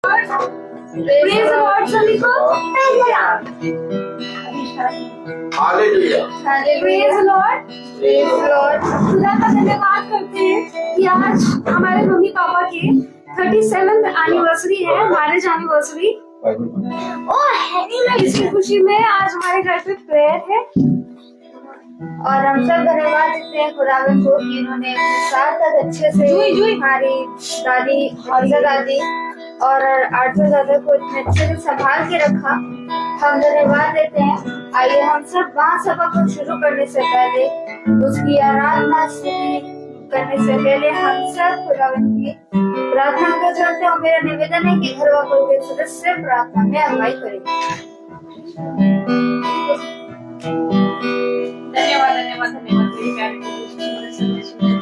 Praise the Lord सभी को। Hallelujah. Praise the Lord। Praise the Lord। खुदा का धन्यवाद करते हैं कि आज हमारे मम्मी पापा की 37th एनिवर्सरी है, मैरिज एनिवर्सरी। इसकी खुशी में आज हमारे घर पे प्रेयर है और हम सब धन्यवाद देते हैं खुदावंद को कि इन्होंने अपने साथ तक अच्छे से हमारी दादी हौजा दादी और आरजू दादा को इतने अच्छे से संभाल के रखा। हम धन्यवाद देते हैं। आइए हम सब महासभा को शुरू करने से पहले, उसकी आराधना करने से पहले हम सब खुदावंद की प्रार्थना को चलते हैं। मेरा निवेदन है कि घर वालों के सदस्य प्रार्थना में अगुवाई करेंगे। धन्यवाद धन्यवाद धन्यवाद मेरे प्यारे प्रभु जी, सुंदर संदेश सुनने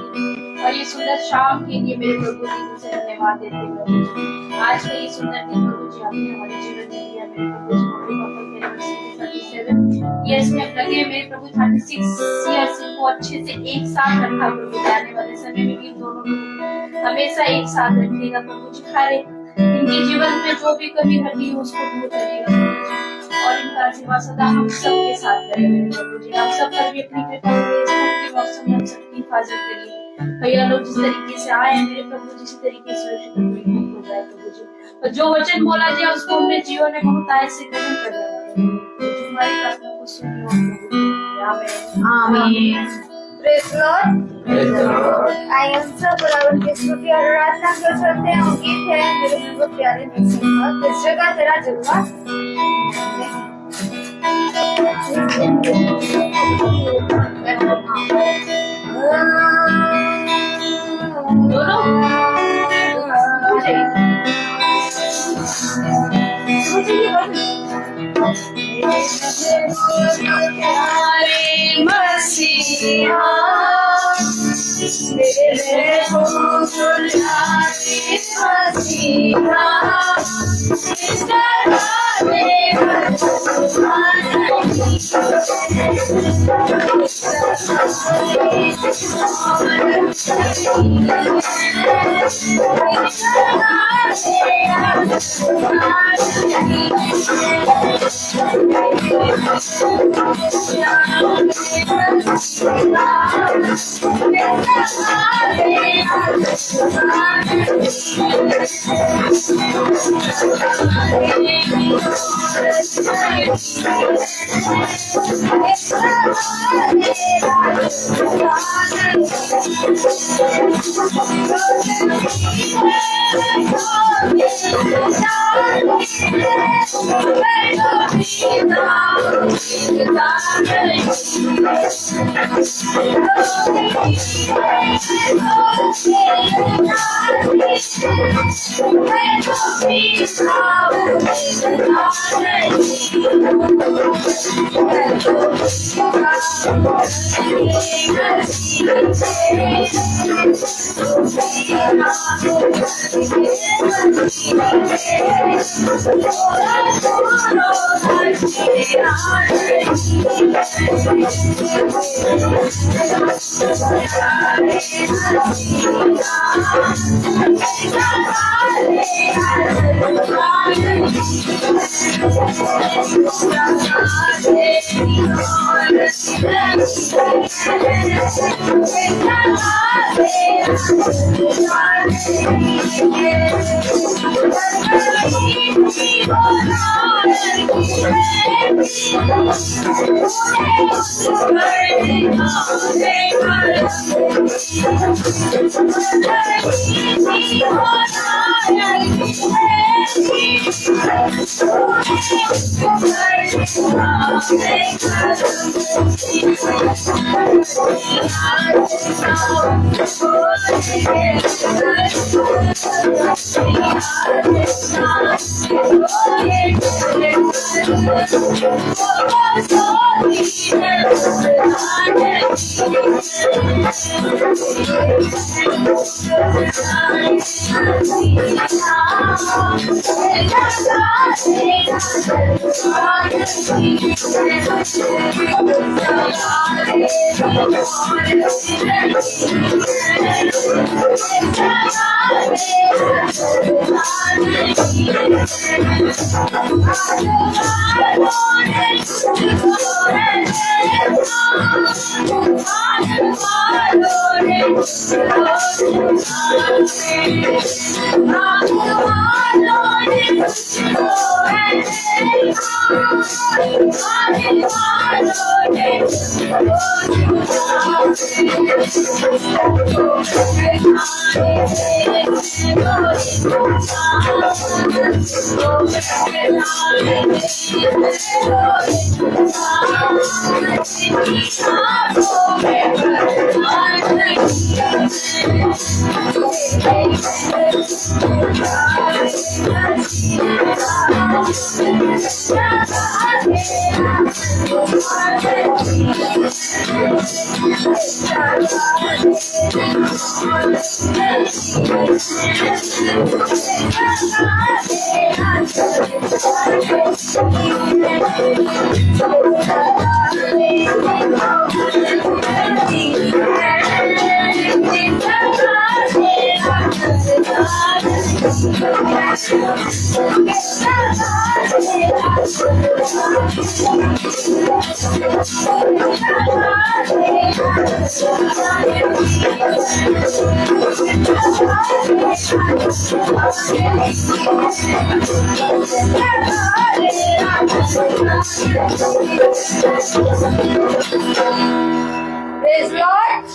और ये सुंदर शाम के लिए मेरे प्रभु जी तुझे धन्यवाद देते हैं प्रभु जी। आज का ये सुंदर दिन प्रभु जी आपने हमारे जीवन में दिया मेरे प्रभु जी। मम्मी पापा के एनिवर्सरी 37 इयर्स में लगे मेरे प्रभु 36 इयर्स को अच्छे से एक साथ रखा प्रभु। आने वाले समय में भी दोनों को हमेशा एक साथ रखिएगा प्रभु जी। हर एक इनके जीवन में जो भी कमी घटी हो उसको दूर करिएगा प्रभु जी। और इनका आशीर्वाद सदा हम सबके साथ रहे मेरे प्रभु जी। हम सब पर भी अपनी कृपा करिए, इस मुक्ति मौसम में हम सबकी हिफाजत करिए। भैया लोग जिस तरीके से आए हैं मेरे प्रभु जी, इसी तरीके से सुरक्षित हो जाए प्रभु जी। और जो वचन बोला जाए उसको अपने जीवन में बहुतायत से ग्रहण करना हमारी प्रार्थना को सुनिए। आमीन। Praise the Lord। आइए हम सब खुदावंद की स्तुति और आराधना को करते हैं। गीत है मेरे बहुत प्यारे मिक्सिंग इस जगह तेरा जलवा। दोनों मसीहा मेरे मसीहा Praise Lord.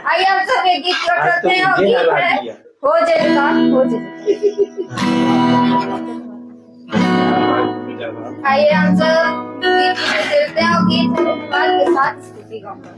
आइए हम सब एक गीत करते हैं और गीत है हो जाएगा हो जाएगा। आइए हम सब गीत खेलते हैं और गीत धन्यवाद के साथ स्तुति गाऊंगा।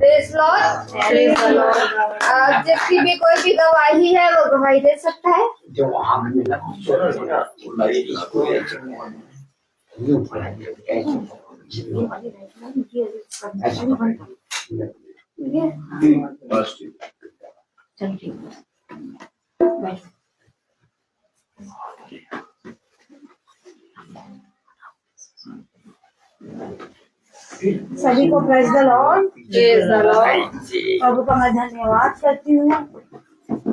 Praise Lord. जिसकी भी कोई भी गवाही है वो गवाही दे सकता है। सभी को प्रेज द लॉर्ड। प्रभु का मैं धन्यवाद करती हूँ।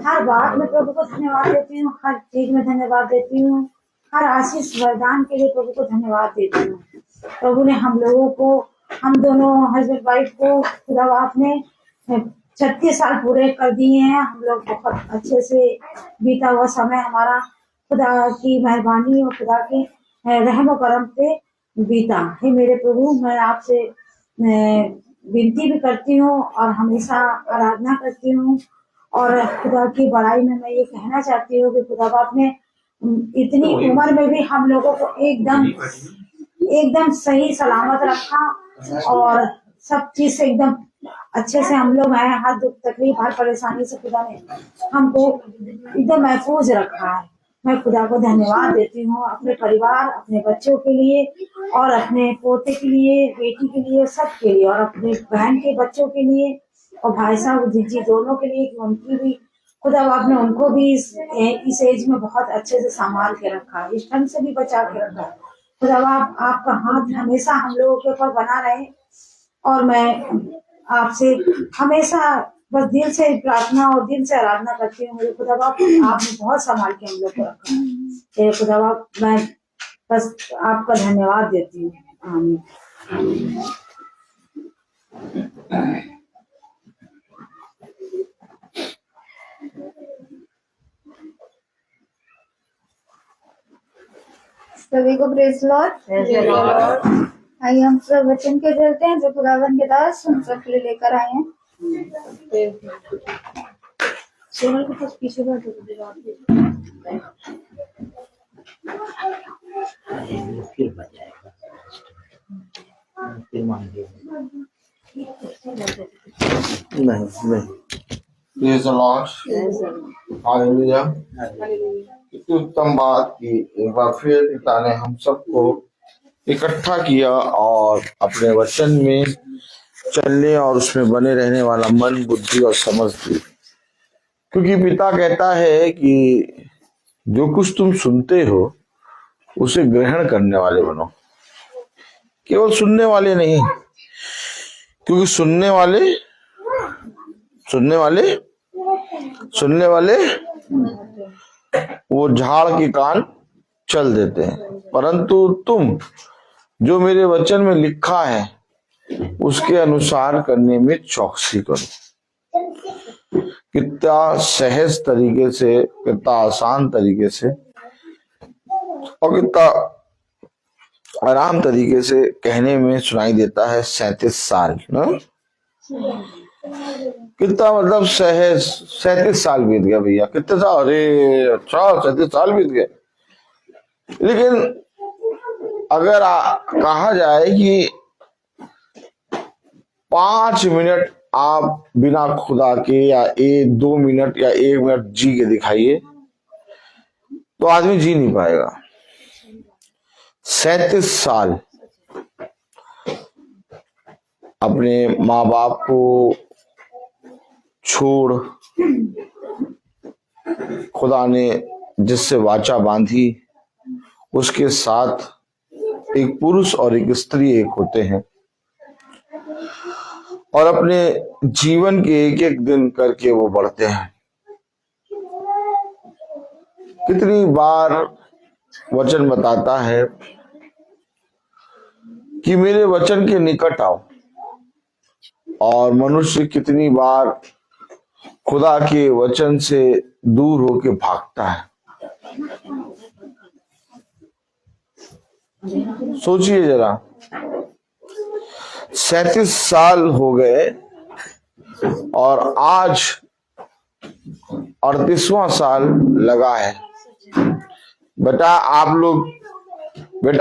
हर बात में प्रभु को धन्यवाद देती हूँ, हर चीज में धन्यवाद देती हूँ, हर आशीष वरदान के लिए प्रभु को धन्यवाद देती हूँ। प्रभु ने हम लोगों को, हम दोनों हस्बैंड वाइफ को खुदा बाप ने 36 साल पूरे कर दिए हैं। हम लोग बहुत अच्छे से बीता हुआ समय हमारा खुदा की मेहरबानी और खुदा के रहम और करम पे बीता है। मेरे प्रभु, मैं आपसे विनती भी करती हूँ और हमेशा आराधना करती हूँ और खुदा की बड़ाई में मैं ये कहना चाहती हूँ कि खुदा बाप ने इतनी उम्र में भी हम लोगों को एकदम सही सलामत रखा और सब चीज से एकदम अच्छे से हम लोग आए। हर दुख तकलीफ हर परेशानी से खुदा ने हमको एकदम महफूज रखा है। मैं खुदा को धन्यवाद देती हूँ अपने परिवार, अपने बच्चों के लिए और अपने पोते के लिए, बेटी के लिए, सबके लिए और अपने बहन के बच्चों के लिए और भाई साहब जी दोनों के लिए कि उनकी भी खुदा आपने उनको भी इस एज में बहुत अच्छे से संभाल के रखा, इस ठंड से भी बचा के रखा। खुदा आपका हाथ हमेशा हम लोगों के ऊपर बना रहे और मैं आपसे हमेशा बस दिल से प्रार्थना और दिल से आराधना करती हूँ। मेरे खुदा बाप आपने बहुत संभाल के हम लोग को रखा। मेरे खुदा बाप मैं बस आपका धन्यवाद देती हूँ। आमीन। सभी को प्रेज लॉर्ड। आइए हम सब वचन के चलते हैं जो खुदावन के दास हम सब के लिए लेकर आए हैं। सोनल के पास पीछे बैठो। फिर बजाएगा, फिर मांगेगा। नहीं प्रेज द लॉर्ड, हालेलुया। इतनी उत्तम बात की एक बार फिर पिता ने हम सबको इकट्ठा किया और अपने वचन में चलने और उसमें बने रहने वाला मन, बुद्धि और समझ दी। क्योंकि पिता कहता है कि जो कुछ तुम सुनते हो उसे ग्रहण करने वाले बनो, केवल सुनने वाले नहीं। क्योंकि सुनने वाले वो झाड़ के कान चल देते हैं, परंतु तुम जो मेरे वचन में लिखा है उसके अनुसार करने में चौकसी करो। कितना सहज तरीके से, कितना आसान तरीके से और कितना आराम तरीके से कहने में सुनाई देता है 37 साल ना। कितना मतलब सहज 37 साल बीत गया भैया, कितने साल, अरे अच्छा 37 साल बीत गए। लेकिन अगर कहा जाए कि 5 मिनट आप बिना खुदा के या 2 मिनट या 1 मिनट जी के दिखाइए तो आदमी जी नहीं पाएगा। 37 साल अपने माँ बाप को छोड़ खुदा ने जिससे वाचा बांधी उसके साथ एक पुरुष और एक स्त्री एक होते हैं और अपने जीवन के एक एक दिन करके वो बढ़ते हैं। कितनी बार वचन बताता है कि मेरे वचन के निकट आओ, और मनुष्य कितनी बार खुदा के वचन से दूर होके भागता है। सोचिए जरा, 37 साल हो गए और आज 38वां साल लगा है। बेटा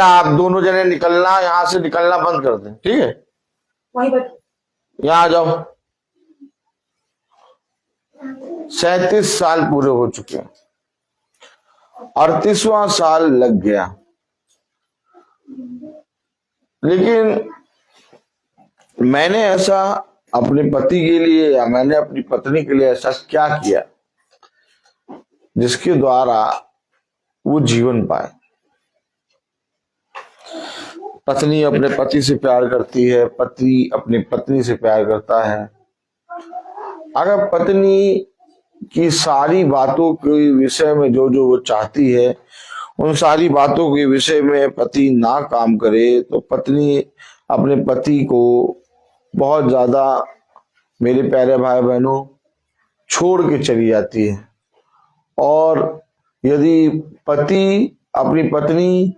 आप दोनों जने निकलना, यहां से निकलना बंद कर दें, ठीक है? वही बट यहां आ जाओ। 37 साल पूरे हो चुके हैं, 38वां साल लग गया। लेकिन मैंने ऐसा अपने पति के लिए या मैंने अपनी पत्नी के लिए ऐसा क्या किया जिसके द्वारा वो जीवन पाए? पत्नी अपने पति से प्यार करती है, पति अपनी पत्नी से प्यार करता है। अगर पत्नी की सारी बातों के विषय में जो जो वो चाहती है उन सारी बातों के विषय में पति ना काम करे तो पत्नी अपने पति को बहुत ज्यादा, मेरे प्यारे भाई बहनों, छोड़ के चली जाती है। और यदि पति अपनी पत्नी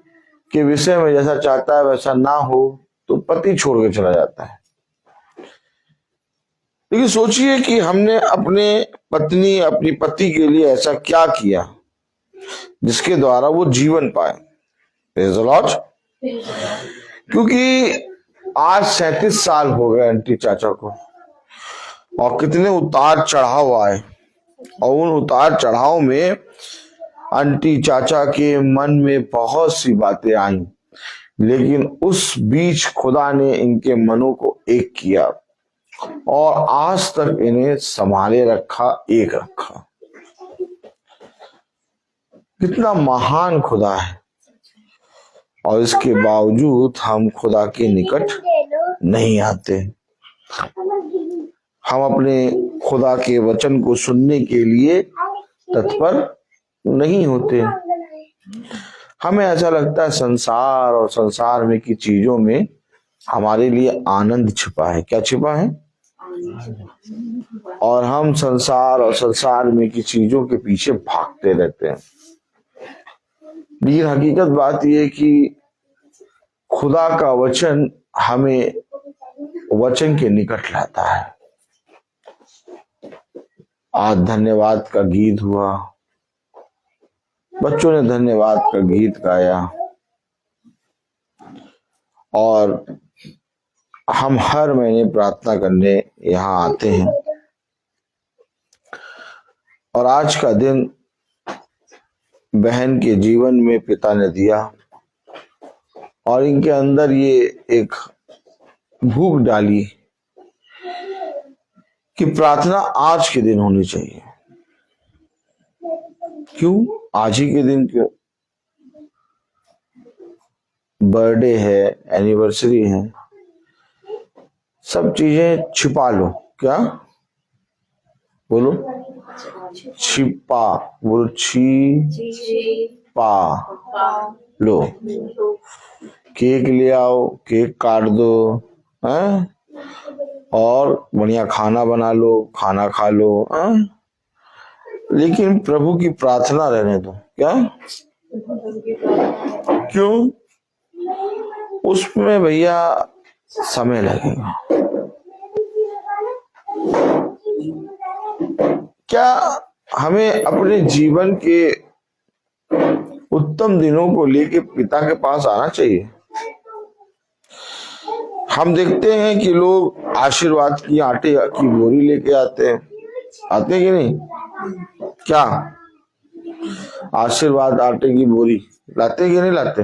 के विषय में जैसा चाहता है वैसा ना हो तो पति छोड़ के चला जाता है। लेकिन सोचिए कि हमने अपनी पति के लिए ऐसा क्या किया जिसके द्वारा वो जीवन पाए। Praise the Lord. क्योंकि आज 37 साल हो गए आंटी चाचा को, और कितने उतार चढ़ाव आए, और उन उतार चढ़ाव में आंटी चाचा के मन में बहुत सी बातें आई, लेकिन उस बीच खुदा ने इनके मनों को एक किया और आज तक इन्हें संभाले रखा, एक रखा। कितना महान खुदा है। और इसके बावजूद हम खुदा के निकट नहीं आते। हम अपने खुदा के वचन को सुनने के लिए तत्पर नहीं होते। हमें ऐसा लगता है संसार और संसार में की चीजों में हमारे लिए आनंद छिपा है। क्या छिपा है? और हम संसार और संसार में की चीजों के पीछे भागते रहते हैं। लेकिन हकीकत बात यह है कि खुदा का वचन हमें वचन के निकट लाता है। आज धन्यवाद का गीत हुआ, बच्चों ने धन्यवाद का गीत गाया, और हम हर महीने प्रार्थना करने यहाँ आते हैं। और आज का दिन बहन के जीवन में पिता ने दिया और इनके अंदर ये एक भूख डाली कि प्रार्थना आज के दिन होनी चाहिए। क्यों आज ही के दिन? क्यों? बर्थडे है, एनिवर्सरी है, सब चीजें छिपा लो। क्या बोलो? छिपा बोलो, छिपा लो। केक ले आओ, केक काट दो, हैं? और बढ़िया खाना बना लो, खाना खा लो, हैं? लेकिन प्रभु की प्रार्थना रहने दो। क्या? क्यों? उसमें भैया समय लगेगा। क्या हमें अपने जीवन के उत्तम दिनों को लेके पिता के पास आना चाहिए? हम देखते हैं कि लोग आशीर्वाद की आटे की बोरी लेके आते हैं कि नहीं? क्या आशीर्वाद आटे की बोरी लाते कि नहीं लाते?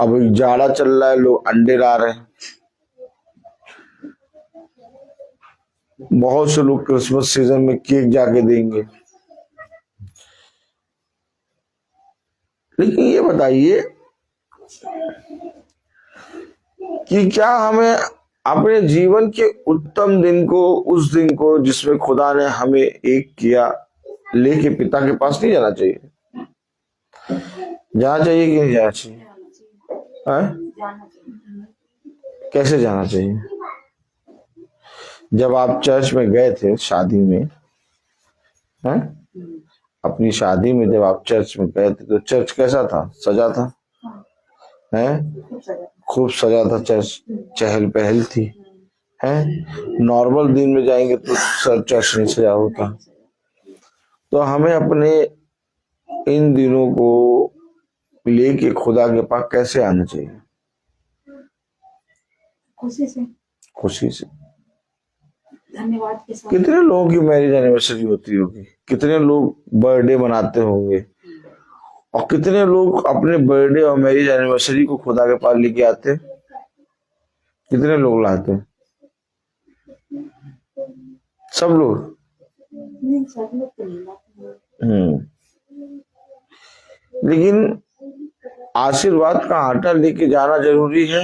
अब जाड़ा चल रहा है, लोग अंडे ला रहे हैं, बहुत से लोग क्रिसमस सीजन में केक जाके देंगे, लेकिन ये बताइए कि क्या हमें अपने जीवन के उत्तम दिन को, उस दिन को जिसमें खुदा ने हमें एक किया, लेके पिता के पास नहीं जाना चाहिए? जाना चाहिए कि नहीं जाना चाहिए? कैसे जाना चाहिए? जब आप चर्च में गए थे शादी में, हैं? अपनी शादी में जब आप चर्च में गए थे तो चर्च कैसा था? सजा था, हैं? खूब सजा था चर्च, चहल पहल थी, हैं? नॉर्मल दिन में जाएंगे तो चर्च नहीं सजा होता। तो हमें अपने इन दिनों को लेके खुदा के पास कैसे आना चाहिए? खुशी से। धन्यवाद के साथ। कितने लोगों की मैरिज एनिवर्सरी होती होगी, कितने लोग बर्थडे मनाते होंगे, और कितने लोग अपने बर्थडे और मैरिज एनिवर्सरी को खुदा के पास लेके आते? कितने लोग लाते? सब लोग? नहीं, सब लोग तो नहीं लाते। लेकिन आशीर्वाद का आटा लेके जाना जरूरी है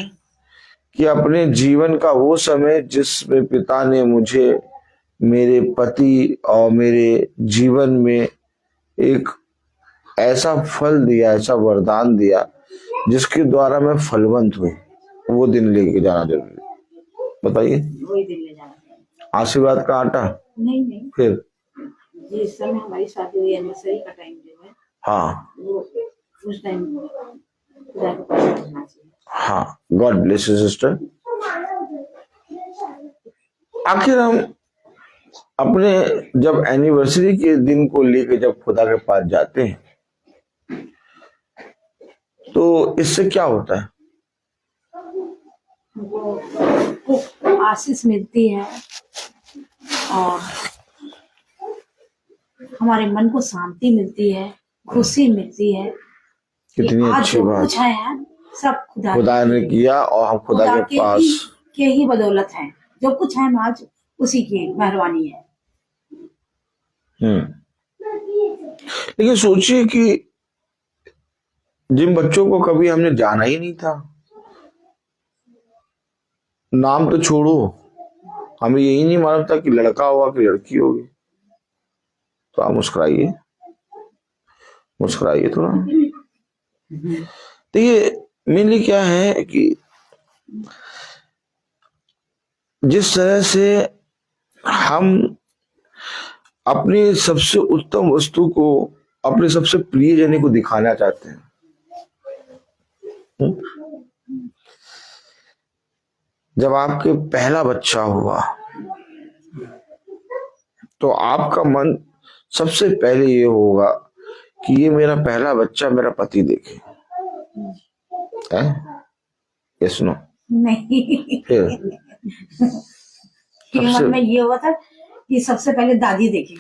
कि अपने जीवन का वो समय जिसमें पिता ने मुझे, मेरे पति और मेरे जीवन में एक ऐसा फल दिया, ऐसा वरदान दिया जिसके द्वारा मैं फलवंत हुई, वो दिन लेके जाना जरूरी है। बताइए, वही दिन ले जाना चाहिए। आशीर्वाद का आटा? नहीं, फिर जिस समय हमारी शादी हुई एनिवर्सरी का टाइम जो है, हाँ, वो उस टाइम खुदा के पास जाना चाहिए। हाँ, गॉड ब्लेस यू सिस्टर। आखिर हम अपने जब एनिवर्सरी के दिन को लेके जब खुदा के पास जाते हैं तो इससे क्या होता है? वो आशीष मिलती है और हमारे मन को शांति मिलती है, खुशी मिलती है। कितनी आज अच्छी जो बात कुछ है सब खुदा ने किया और हम खुदा के पास के ही बदौलत है। जो कुछ है आज उसी की मेहरबानी है। लेकिन सोचिए कि जिन बच्चों को कभी हमने जाना ही नहीं था, नाम तो छोड़ो, हमें यही नहीं मालूम था कि लड़का होगा कि लड़की होगी, तो आप मुस्कुराइए, मुस्कुराइए थोड़ा। देखिए, मेनली क्या है कि जिस तरह से हम अपनी सबसे उत्तम वस्तु को अपने सबसे प्रियजन को दिखाना चाहते हैं, जब आपके पहला बच्चा हुआ तो आपका मन सबसे पहले ये होगा कि ये मेरा पहला बच्चा मेरा पति देखे, है? ये सुनो नहीं, फिर मन में ये हुआ था कि सबसे पहले दादी देखे,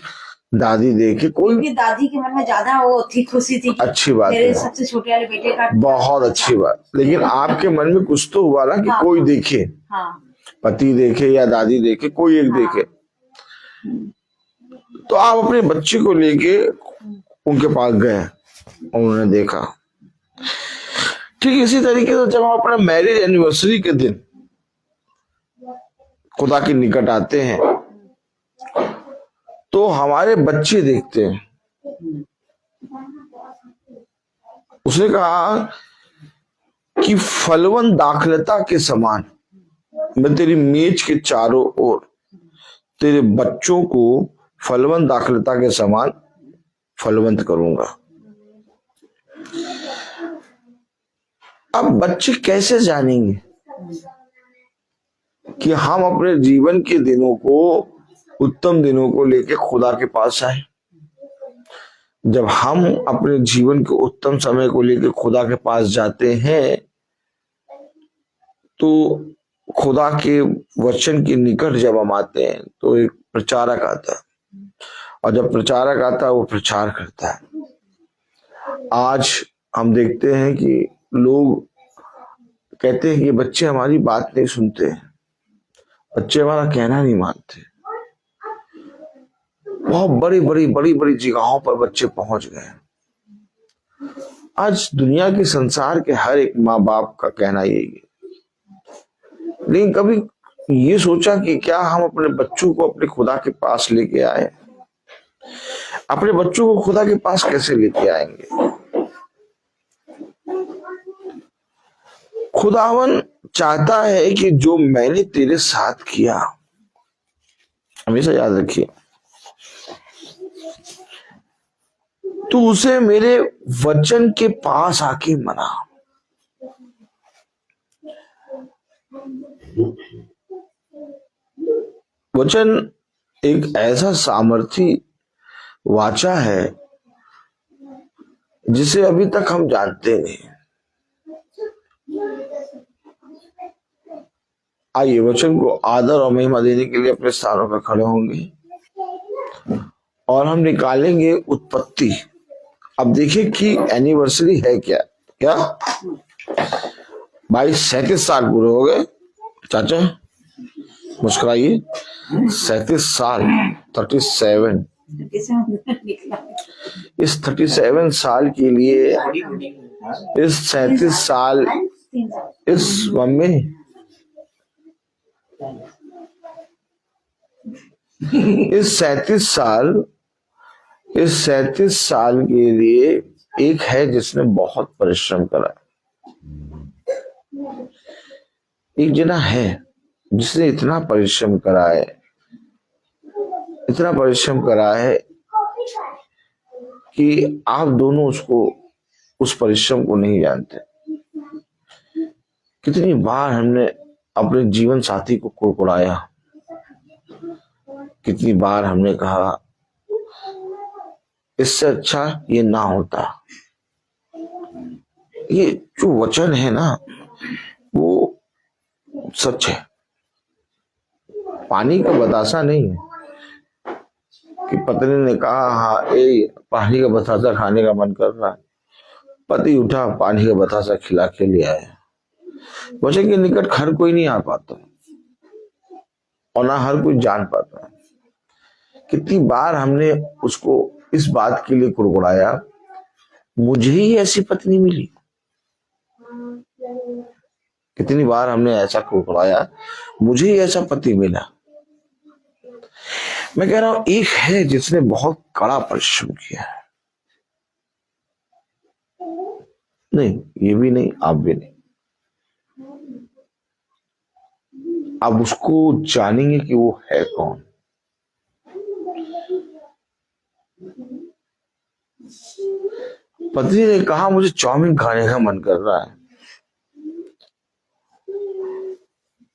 दादी देखे। कोई दादी के मन में ज्यादा वो थी, खुशी थी। अच्छी बात मेरे है, सबसे छोटे वाले बेटे का बहुत अच्छी बात। लेकिन आपके मन में कुछ तो हुआ ना कि हाँ, कोई देखे, हाँ, पति देखे या दादी देखे, कोई एक देखे। तो आप अपने बच्चे को लेके उनके पास गए, उन्होंने देखा। ठीक इसी तरीके से जब हम अपना मैरिज एनिवर्सरी के दिन खुदा के निकट आते हैं तो हमारे बच्चे देखते हैं। उसने कहा कि फलवंत दाखलता के समान मैं तेरी मेज के चारों ओर तेरे बच्चों को फलवंत दाखलता के समान फलवंत करूंगा। अब बच्चे कैसे जानेंगे कि हम अपने जीवन के दिनों को, उत्तम दिनों को लेके खुदा के पास आए? जब हम अपने जीवन के उत्तम समय को लेके खुदा के पास जाते हैं तो खुदा के वचन के निकट जब हम आते हैं तो एक प्रचारक आता है, और जब प्रचारक आता है वो प्रचार करता है। आज हम देखते हैं कि लोग कहते हैं कि बच्चे हमारी बात नहीं सुनते, बच्चे हमारा कहना नहीं मानते, बहुत बड़ी बड़ी बड़ी बड़ी जगहों पर बच्चे पहुंच गए। आज दुनिया के संसार के हर एक माँ बाप का कहना यही है, लेकिन कभी ये सोचा कि क्या हम अपने बच्चों को अपने खुदा के पास लेके आए? अपने बच्चों को खुदा के पास कैसे लेके आएंगे? खुदावन चाहता है कि जो मैंने तेरे साथ किया, हमेशा याद रखिए, तू उसे मेरे वचन के पास आके मना। वचन एक ऐसा सामर्थी वाचा है जिसे अभी तक हम जानते नहीं। आइए वचन को आदर और महिमा देने के लिए अपने स्थानों पर खड़े होंगे और हम निकालेंगे उत्पत्ति। अब देखिए कि एनिवर्सरी है क्या? 22-37 साल पूरे हो गए। चाचा मुस्कुराइए। 37 साल, 37। इस 37 साल के लिए, इस 37 साल, इस मम्मी, इस 37 साल के लिए एक है जिसने बहुत परिश्रम करा। एक जना है जिसने इतना परिश्रम करा है, इतना परिश्रम करा है कि आप दोनों उस परिश्रम को नहीं जानते। कितनी बार हमने अपने जीवन साथी को कुड़कुड़ाया, कितनी बार हमने कहा इससे अच्छा ये ना होता। ये जो वचन है ना वो सच है, पानी का बतासा नहीं है कि पत्नी ने कहा हाँ पानी का बतासा खाने का मन कर रहा है, पति उठा पानी का बतासा खिला के ले आया। वचन के निकट हर कोई नहीं आ पाता और ना हर कोई जान पाता। कितनी बार हमने उसको इस बात के लिए कुड़कुड़ाया, मुझे ही ऐसी पत्नी मिली। कितनी बार हमने ऐसा कुड़कुड़ाया, मुझे ही ऐसा पति मिला। मैं कह रहा हूं एक है जिसने बहुत कड़ा परिश्रम किया है। नहीं, ये भी नहीं, आप भी नहीं। आप उसको जानेंगे कि वो है कौन। पत्नी ने कहा मुझे चाउमीन खाने का मन कर रहा है।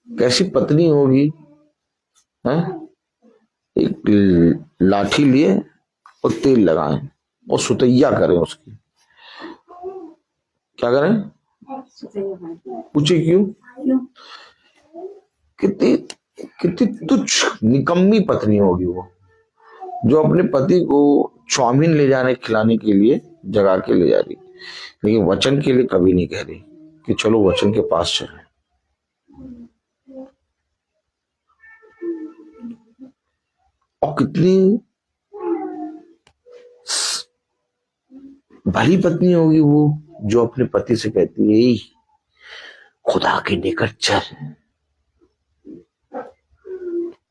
कैसी पत्नी होगी? एक लाठी लिए और तेल लगाएं और सुतैया करें उसकी। क्या करें? पूछे क्यों? कितनी तुच्छ निकम्मी पत्नी होगी वो, जो अपने पति को चाउमीन ले जाने खिलाने के लिए जगा के ले जा रही, लेकिन वचन के लिए कभी नहीं कह रही कि चलो वचन के पास चलें। और कितनी भली पत्नी होगी वो, जो अपने पति से कहती है खुदा के निकट चल,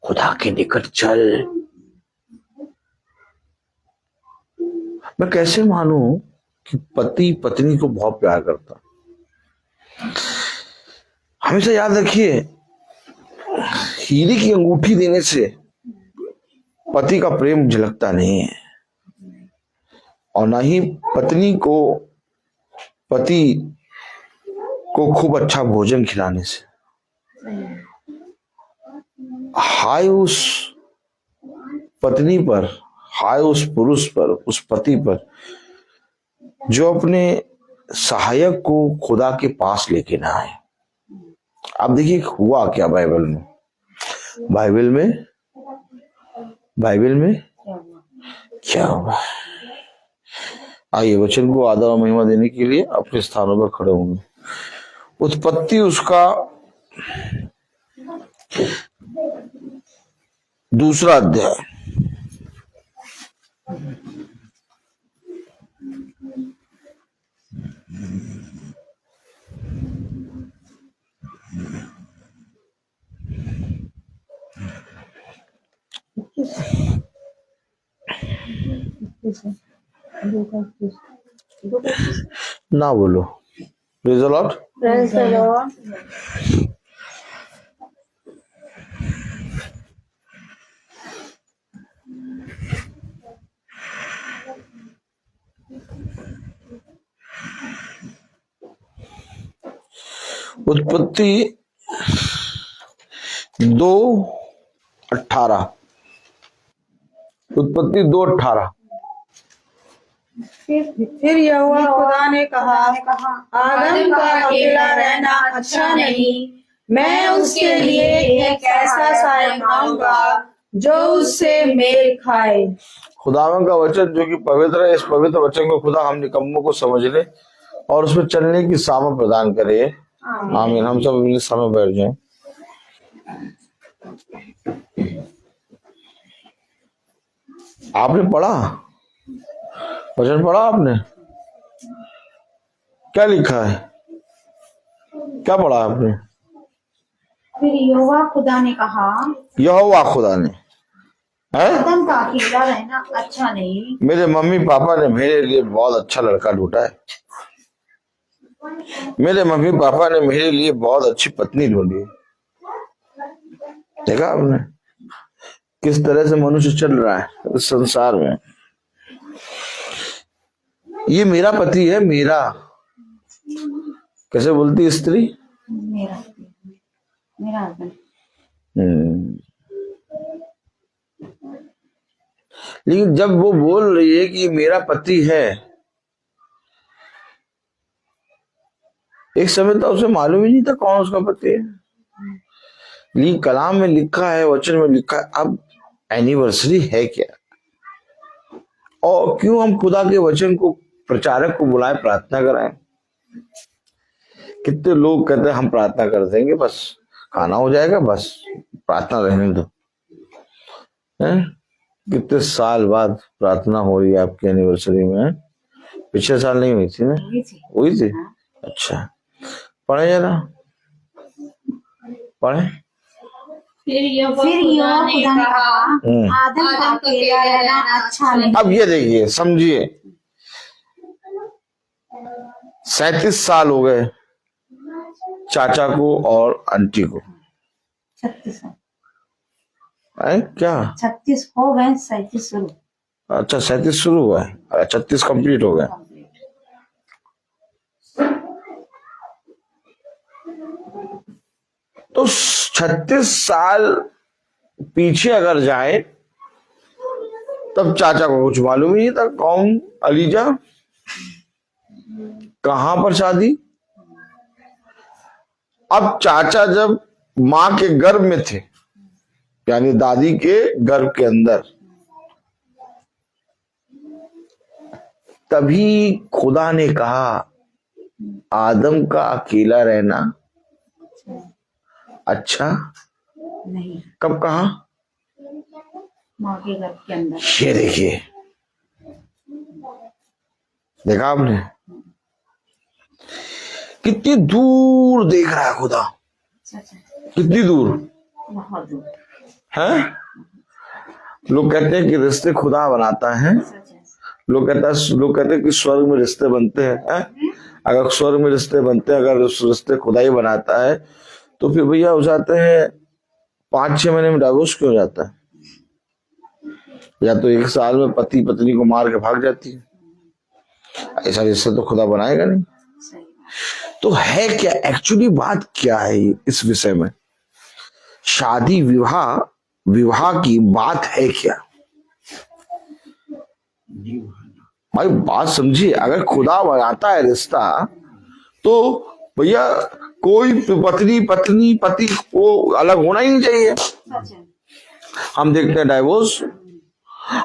खुदा के निकट चल। मैं कैसे मानूं कि पति पत्नी को बहुत प्यार करता? हमेशा याद रखिए, हीरे की अंगूठी देने से पति का प्रेम झलकता नहीं है, और ना ही पत्नी को पति को खूब अच्छा भोजन खिलाने से। हाय उस पत्नी पर, हाय उस पुरुष पर, उस पति पर जो अपने सहायक को खुदा के पास लेके ना आए। अब देखिए हुआ क्या बाइबल में, बाइबल में क्या हुआ। आइए वचन को आदर और महिमा देने के लिए अपने स्थानों पर खड़े होंगे। उत्पत्ति उसका 2 अध्याय ना बोलो। Praise the Lord. Praise the Lord. उत्पत्ति 2:18। उत्पत्ति 2:18। फिर यहोवा खुदा ने कहा आदम का अकेला रहना अच्छा नहीं, मैं उसके लिए एक ऐसा साया बनाऊंगा जो उससे मेल खाए। खुदावन का वचन जो कि पवित्र है, इस पवित्र वचन को खुदा हम निकम्मों को समझ ले और उसमें चलने की सामर्थ प्रदान करे। आमीन। हम सब अपने समय बैठ जाएं। आपने पढ़ा वचन, पढ़ा आपने? क्या लिखा है, क्या पढ़ा आपने? फिर यहोवा खुदा ने कहा यहोवा खुदा ने है, आदम का अकेला रहना अच्छा नहीं। मेरे मम्मी पापा ने मेरे लिए बहुत अच्छा लड़का ढूंढा है। मेरे मम्मी पापा ने मेरे लिए बहुत अच्छी पत्नी ढूंढी है। देखा आपने किस तरह से मनुष्य चल रहा है इस संसार में। ये मेरा पति है, मेरा। कैसे बोलती है स्त्री? मेरा मेरा हस्बैंड। लेकिन जब वो बोल रही है कि मेरा पति है, एक समय तो उसे मालूम ही नहीं था कौन उसका पति है। लेकिन कलाम में लिखा है, वचन में लिखा है। अब एनिवर्सरी है क्या? और क्यों हम खुदा के वचन को, प्रचारक को बुलाए, प्रार्थना कराएं? कितने लोग कहते हैं हम प्रार्थना कर देंगे, बस खाना हो जाएगा, बस प्रार्थना रहने दो। कितने साल बाद प्रार्थना हो रही है आपकी एनिवर्सरी में? पिछले साल नहीं हुई थी ना? हुई थी। अच्छा, पढ़े जरा, पढ़े। फिर यहोवा खुदा ने कहा आदम का अकेला रहना अच्छा नहीं। अब ये देखिए, समझिए, 37 साल हो गए चाचा को और आंटी को। 36 क्या 36 हो गए, 37 शुरू। अच्छा, 37 शुरू हुआ है, 36 कंप्लीट हो गए। तो 36 साल पीछे अगर जाए तब चाचा को कुछ मालूम ही नहीं था कौन अलीजा, कहां पर शादी। अब चाचा जब मां के गर्भ में थे, यानी दादी के गर्भ के अंदर, तभी खुदा ने कहा आदम का अकेला रहना अच्छा नहीं। कब कहा? माँ के गर्भ के अंदर। ये देखिए, देखा आपने कितनी दूर देख रहा है खुदा, कितनी दूर बहुत दूर है। लोग कहते हैं कि रिश्ते खुदा बनाता है। लोग कहते हैं कि स्वर्ग में रिश्ते बनते हैं। अगर स्वर्ग में रिश्ते बनते हैं, अगर रिश्ते खुदा ही बनाता है, तो फिर भैया हो जाते हैं 5-6 महीने में डाइवोर्स क्यों हो जाता है? या तो 1 साल में पति पत्नी को मार के भाग जाती है। ऐसा रिश्ता तो खुदा बनाएगा नहीं। तो है क्या एक्चुअली, बात क्या है इस विषय में? शादी विवाह की बात है क्या भाई? बात समझिए। अगर खुदा बनाता है रिश्ता, तो भैया कोई पत्नी पति को अलग होना ही नहीं चाहिए। हम देखते हैं डाइवोर्स,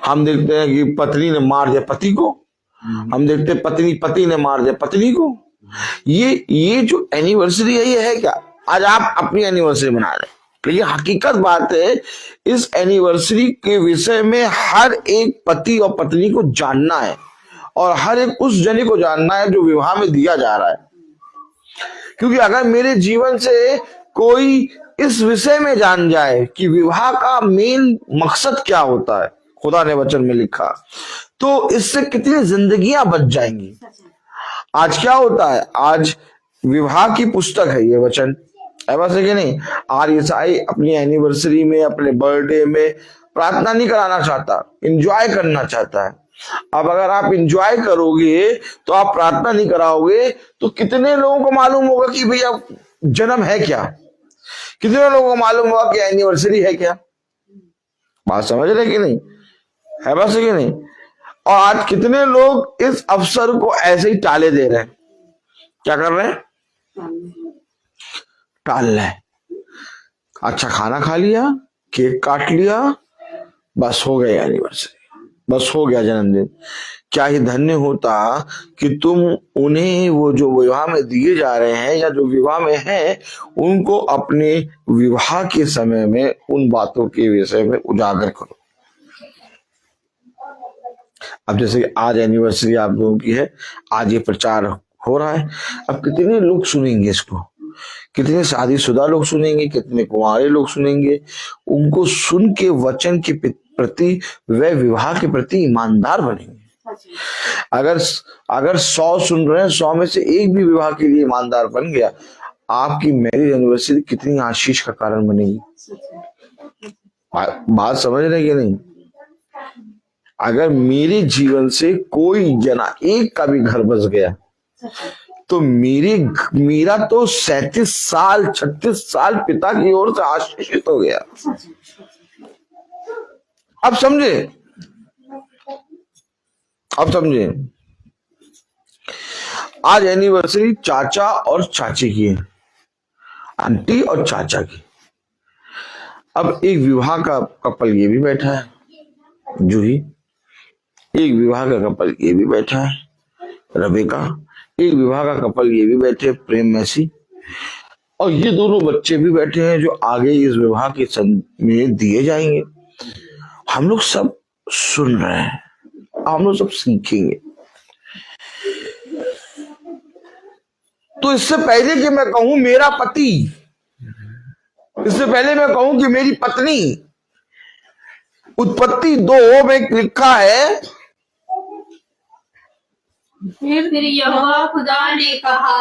हम देखते हैं कि पत्नी ने मार दिया पति को, हम देखते हैं पति ने मार दिया पत्नी को। ये जो एनिवर्सरी है, ये है क्या? आज आप अपनी एनिवर्सरी मना रहे, लेकिन हकीकत बात है, इस एनिवर्सरी के विषय में हर एक पति और पत्नी को जानना है, और हर एक उस जने को जानना है जो विवाह में दिया जा रहा है। क्योंकि अगर मेरे जीवन से कोई इस विषय में जान जाए कि विवाह का मेन मकसद क्या होता है, खुदा ने वचन में लिखा, तो इससे कितनी जिंदगियां बच जाएंगी। आज क्या होता है, आज विवाह की पुस्तक है ये वचन, है बस कि नहीं। आज ईसाई अपनी एनिवर्सरी में, अपने बर्थडे में प्रार्थना नहीं कराना चाहता, एंजॉय करना चाहता है। अब अगर आप एंजॉय करोगे तो आप प्रार्थना नहीं कराओगे, तो कितने लोगों को मालूम होगा कि भैया जन्म है क्या, कितने लोगों को मालूम होगा कि एनिवर्सरी है क्या। बात समझ रहे कि नहीं, है बस कि नहीं। और आज कितने लोग इस अवसर को ऐसे ही टाले दे रहे हैं, क्या कर रहे हैं, टाल रहे हैं। अच्छा खाना खा लिया, केक काट लिया, बस हो गया एनिवर्सरी, बस हो गया जन्मदिन। क्या ही धन्य होता कि तुम उन्हें, वो जो विवाह में दिए जा रहे हैं या जो विवाह में हैं, उनको अपने विवाह के समय में उन बातों के विषय में उजागर करो। अब जैसे कि आज एनिवर्सरी आप लोगों की है, आज ये प्रचार हो रहा है, अब कितने लोग सुनेंगे इसको, कितने शादीशुदा लोग सुनेंगे, कितने कुंवारे लोग सुनेंगे। उनको सुन के वचन के प्रति, वे विवाह के प्रति ईमानदार बनेंगे। अगर 100 सुन रहे हैं, 100 में से एक भी विवाह के लिए ईमानदार बन गया, आपकी मैरिज एनिवर्सरी कितनी आशीष का कारण बनेगी। बात समझ रहे कि नहीं। अगर मेरे जीवन से कोई जना एक का भी घर बस गया, तो मेरा तो 37 साल 36 साल पिता की ओर से आशीषित हो गया। अब समझे, अब समझे। आज एनिवर्सरी चाचा और चाची की है, आंटी और चाचा की। अब एक विवाह का कपल ये भी बैठा है, जूही, एक विवाह का कपल ये भी बैठा है, रबेका, एक विवाह का कपल ये भी बैठे, प्रेम मैसी, और ये दोनों बच्चे भी बैठे हैं जो आगे इस विवाह के में दिए जाएंगे। हम लोग सब सुन रहे हैं, हम लोग सब सीखेंगे। तो इससे पहले कि मैं कहूं मेरा पति, इससे पहले मैं कहूं कि मेरी पत्नी, उत्पत्ति 2 में लिखा है, फिर यहोवा खुदा ने कहा,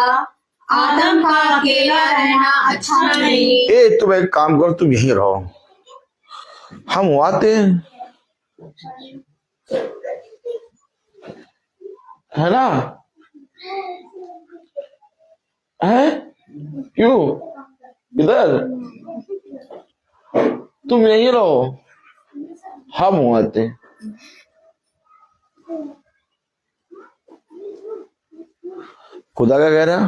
आदम का अकेला रहना अच्छा नहीं। तुम एक काम करो, तुम यहीं रहो, हम आते हैं, है ना, है क्यों, इधर तुम यहीं रहो, हम आते हैं। खुदा क्या कह रहा,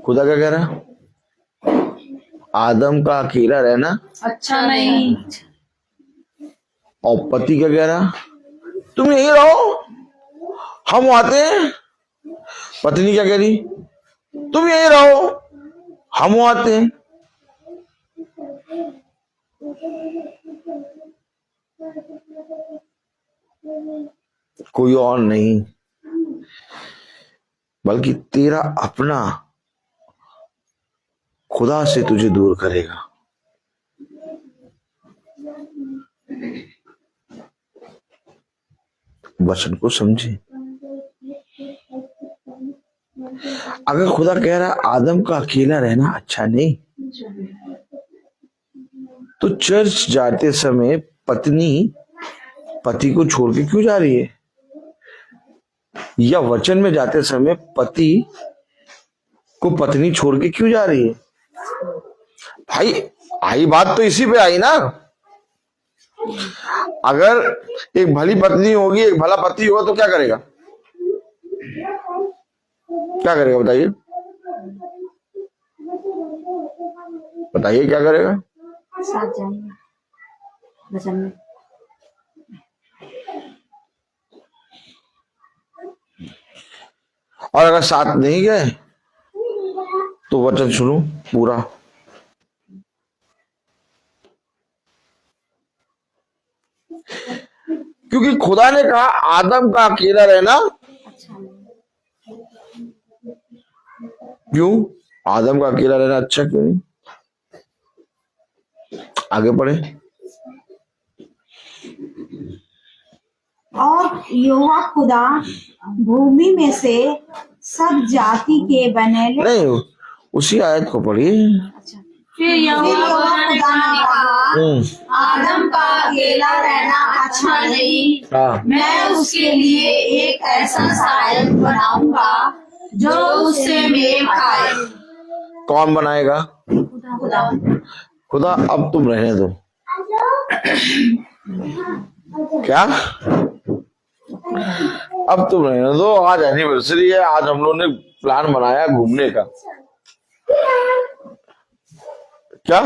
खुदा क्या कह रहा, आदम का अकेला रहना अच्छा नहीं। और पति क्या कह रहा, तुम यहीं रहो, हम आते हैं। पत्नी क्या कह रही, तुम यहीं रहो, हम आते हैं। कोई और नहीं, बल्कि तेरा अपना खुदा से तुझे दूर करेगा। वचन को समझे। अगर खुदा कह रहा आदम का अकेला रहना अच्छा नहीं, तो चर्च जाते समय पत्नी पति को छोड़ के क्यों जा रही है, या वचन में जाते समय पति को पत्नी छोड़ के क्यों जा रही है। भाई आई बात तो इसी पे आई ना। अगर एक भली पत्नी होगी, एक भला पति होगा, तो क्या करेगा, क्या करेगा बताइए, बताइए क्या करेगा। साथ जाएंगे वचन में। और अगर साथ नहीं गए तो वचन सुनो पूरा, क्योंकि खुदा ने कहा आदम का अकेला रहना क्यों, आदम का अकेला रहना अच्छा क्यों नहीं? आगे पढ़े। और यहोवा खुदा भूमि में से सब जाति के बनेले। नहीं, उसी आयत को पढ़िए। फिर यहोवा खुदा ने कहा आदम का अकेला रहना अच्छा नहीं, हाँ, मैं उसके लिए एक ऐसा सहायक बनाऊंगा जो उससे मेल खाए। कौन बनाएगा? खुदा। खुदा। अब तुम रहने दो। क्या? अब तुम रहने दो, आज एनिवर्सरी है, आज हम लोगों ने प्लान बनाया घूमने का। क्या?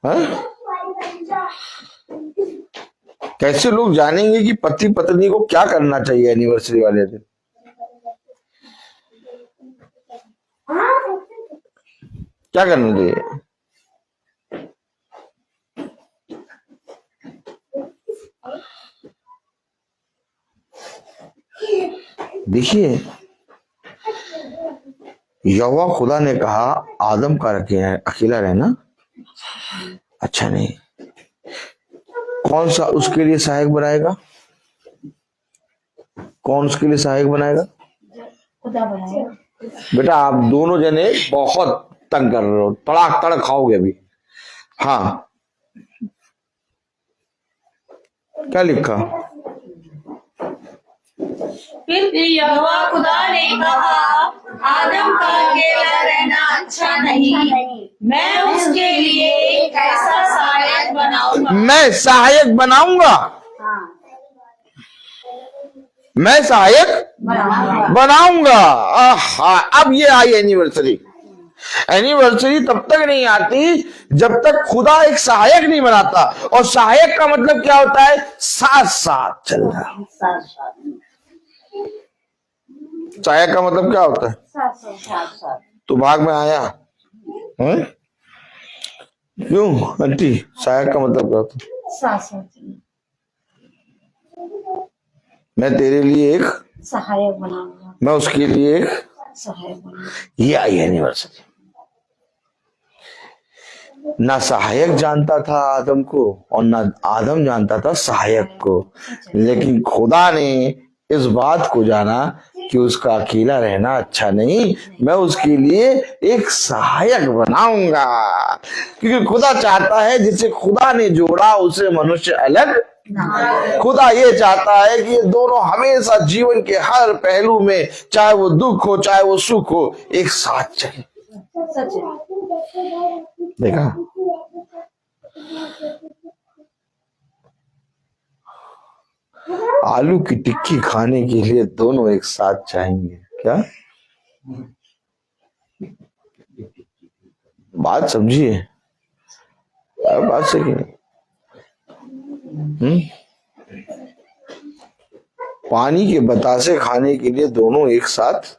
हाँ? कैसे लोग जानेंगे कि पति पत्नी को क्या करना चाहिए एनिवर्सरी वाले दिन? क्या करना चाहिए? देखिए, यहोवा खुदा ने कहा आदम का अकेला रहना अच्छा नहीं। कौन सा उसके लिए सहायक बनाएगा? कौन उसके लिए सहायक बनाएगा? खुदा बनाएगा। बेटा आप दोनों जने बहुत तंग कर रहे हो, तड़ाक तड़क खाओगे अभी। हाँ, क्या लिखा? फिर यहोवा खुदा ने कहा आदम का अकेला रहना अच्छा नहीं, मैं उसके लिए एक ऐसा सहायक बनाऊंगा। मैं सहायक बनाऊंगा। मैं सहायक बनाऊंगा। आहा, अब ये आई एनिवर्सरी। एनिवर्सरी तब तक नहीं आती जब तक खुदा एक सहायक नहीं बनाता। और सहायक का मतलब क्या होता है? साथ साथ चल रहा। सहायक का मतलब क्या होता है? तो भाग में आया है? क्यों आंटी? सहायक का मतलब क्या होता है? मैं तेरे लिए एक सहायक बनाऊंगा। मैं उसके लिए एक सहायक बनाऊंगा। ये आई एनिवर्सरी। ना सहायक जानता था आदम को और ना आदम जानता था सहायक को, लेकिन खुदा ने इस बात को जाना कि उसका अकेला रहना अच्छा नहीं, मैं उसके लिए एक सहायक बनाऊंगा। क्योंकि खुदा चाहता है जिसे खुदा ने जोड़ा उसे मनुष्य अलग। खुदा ये चाहता है कि ये दोनों हमेशा जीवन के हर पहलू में, चाहे वो दुख हो चाहे वो सुख हो, एक साथ चले। देखा? आलू की टिक्की खाने के लिए दोनों एक साथ चाहेंगे क्या? बात समझिए, बात सही है। पानी के बतासे खाने के लिए दोनों एक साथ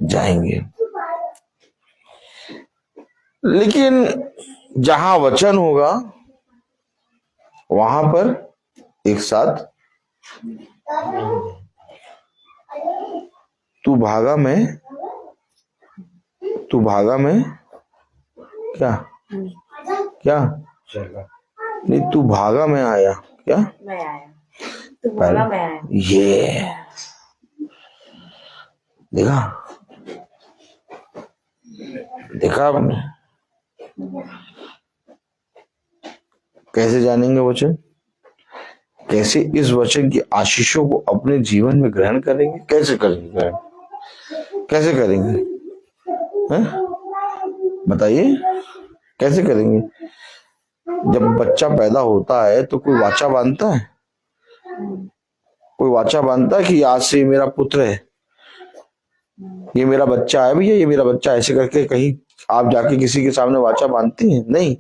जाएंगे, लेकिन जहां वचन होगा वहां पर एक साथ। तू भागा में क्या क्या नहीं, तू भागा में आया क्या? मैं आया, तू भागा मैं आया। ये देखा आपने? कैसे जानेंगे वचन? कैसे इस वचन की आशीषों को अपने जीवन में ग्रहण करेंगे? कैसे करेंगे? कैसे करेंगे? बताइए, कैसे करेंगे? जब बच्चा पैदा होता है तो कोई वाचा बांधता है? कोई वाचा बांधता है कि आज से मेरा पुत्र है, ये मेरा बच्चा है भैया, ये मेरा बच्चा, ऐसे करके कहीं आप जाके किसी के सामने वाचा बांधती हैं? नहीं,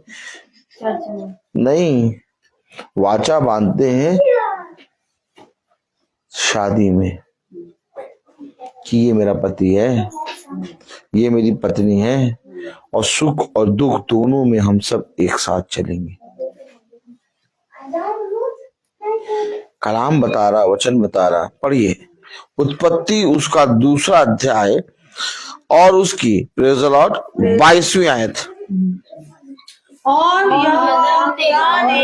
नहीं, वाचा बांधते हैं शादी में। कि ये मेरा पति है, ये मेरी पत्नी है और सुख और दुख दोनों में हम सब एक साथ चलेंगे। कलाम बता रहा, वचन बता रहा। पढ़िए उत्पत्ति उसका 2 अध्याय और उसकी प्रेज द लॉर्ड 22वीं आयत। और यहोवा ने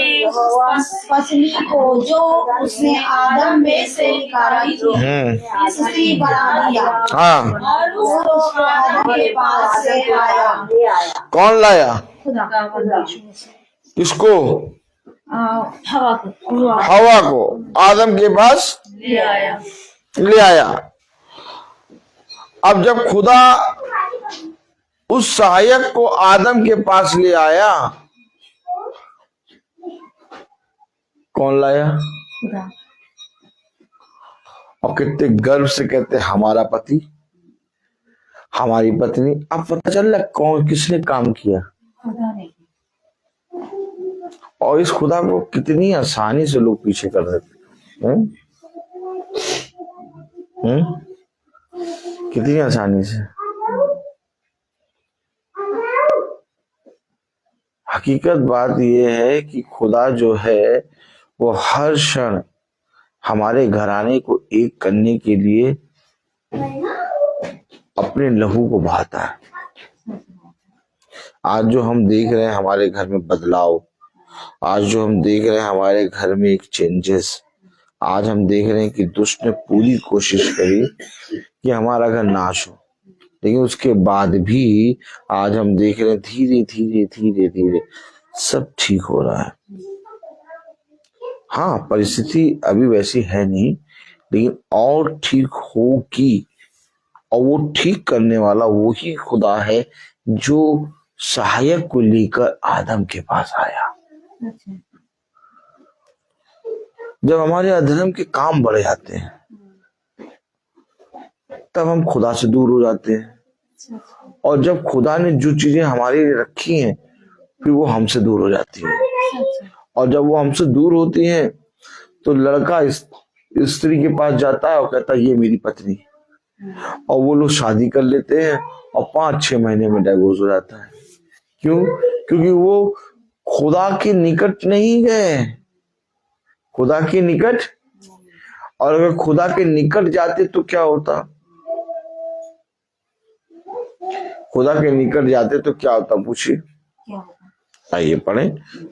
पत्नी को जो उसने आदम में से निकाली थी स्त्री बना दिया हाँ, और उसको आदम के पास से लाया। कौन लाया? खुदा किसको? हवा को हवा को आदम के पास ले आया। अब जब खुदा उस सहायक को आदम के पास ले आया, कौन लाया? और कितने गर्व से कहते हमारा पति, हमारी पत्नी। अब पता चल रहा कौन किसने काम किया। और इस खुदा को कितनी आसानी से लोग पीछे कर देते हैं। कितनी आसानी से। हकीकत बात यह है कि खुदा जो है वो हर क्षण हमारे घराने को एक करने के लिए अपने लहू को बहाता है। आज जो हम देख रहे हैं हमारे घर में बदलाव, आज जो हम देख रहे हैं हमारे घर में एक चेंजेस, आज हम देख रहे हैं कि दुष्ट ने पूरी कोशिश करी कि हमारा घर नाश हो, लेकिन उसके बाद भी आज हम देख रहे हैं धीरे धीरे धीरे धीरे सब ठीक हो रहा है। हाँ, परिस्थिति अभी वैसी है नहीं, लेकिन और ठीक होगी। और वो ठीक करने वाला वही खुदा है जो सहायक को लेकर आदम के पास आया। जब हमारे अधर्म के काम बढ़ जाते हैं तब हम खुदा से दूर हो जाते हैं, और जब खुदा ने जो चीजें हमारे लिए रखी हैं फिर वो हमसे दूर हो जाती है। और जब वो हमसे दूर होती हैं तो लड़का स्त्री के पास जाता है और कहता है ये मेरी पत्नी, और वो लोग शादी कर लेते हैं और 5-6 महीने में डाइवोर्स हो जाता है। क्यों? क्योंकि वो खुदा के निकट नहीं गए, खुदा के निकट। और अगर खुदा के निकट जाते तो क्या होता? खुदा के निकट जाते तो क्या होता? पूछिए। आइए पढ़े,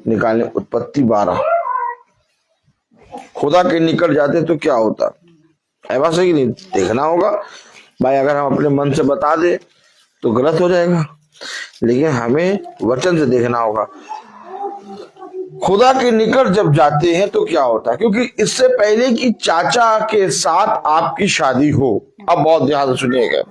निकालें उत्पत्ति 12। खुदा के निकट जाते तो क्या होता? ऐसा सही नहीं देखना होगा भाई। अगर हम अपने मन से बता दे तो गलत हो जाएगा, लेकिन हमें वचन से देखना होगा। खुदा के निकट जब जाते हैं तो क्या होता है? क्योंकि इससे पहले कि चाचा के साथ आपकी शादी हो, अब बहुत ध्यान से सुनिएगा,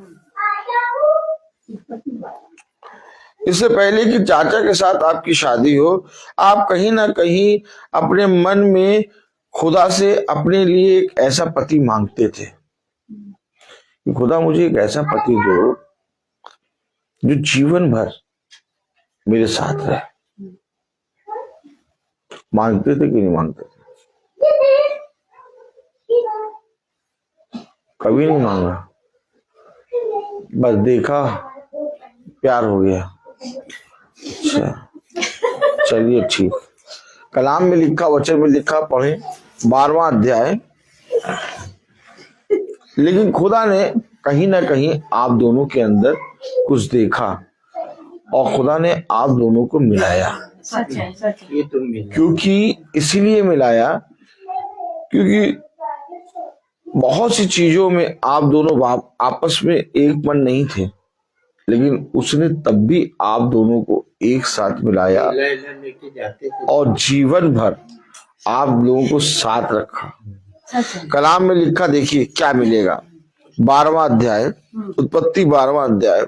इससे पहले कि चाचा के साथ आपकी शादी हो, आप कहीं ना कहीं अपने मन में खुदा से अपने लिए एक ऐसा पति मांगते थे कि खुदा मुझे एक ऐसा पति दो जो जीवन भर मेरे साथ रहे। मांगते थे कि नहीं मांगते थे? कभी नहीं मांगा, बस देखा, प्यार हो गया। अच्छा, चलिए ठीक। कलाम में लिखा, वचन में लिखा, पढ़े 12वां अध्याय। लेकिन खुदा ने कहीं ना कहीं आप दोनों के अंदर कुछ देखा और खुदा ने आप दोनों को मिलाया। ये तो मिला। क्योंकि इसीलिए मिलाया क्योंकि बहुत सी चीजों में आप दोनों आपस में एक मन नहीं थे, लेकिन उसने तब भी आप दोनों को एक साथ मिलाया लेके जाते थे। और जीवन भर आप लोगों को साथ रखा। कलाम में लिखा, देखिए क्या मिलेगा। 12वां अध्याय, उत्पत्ति 12वां अध्याय।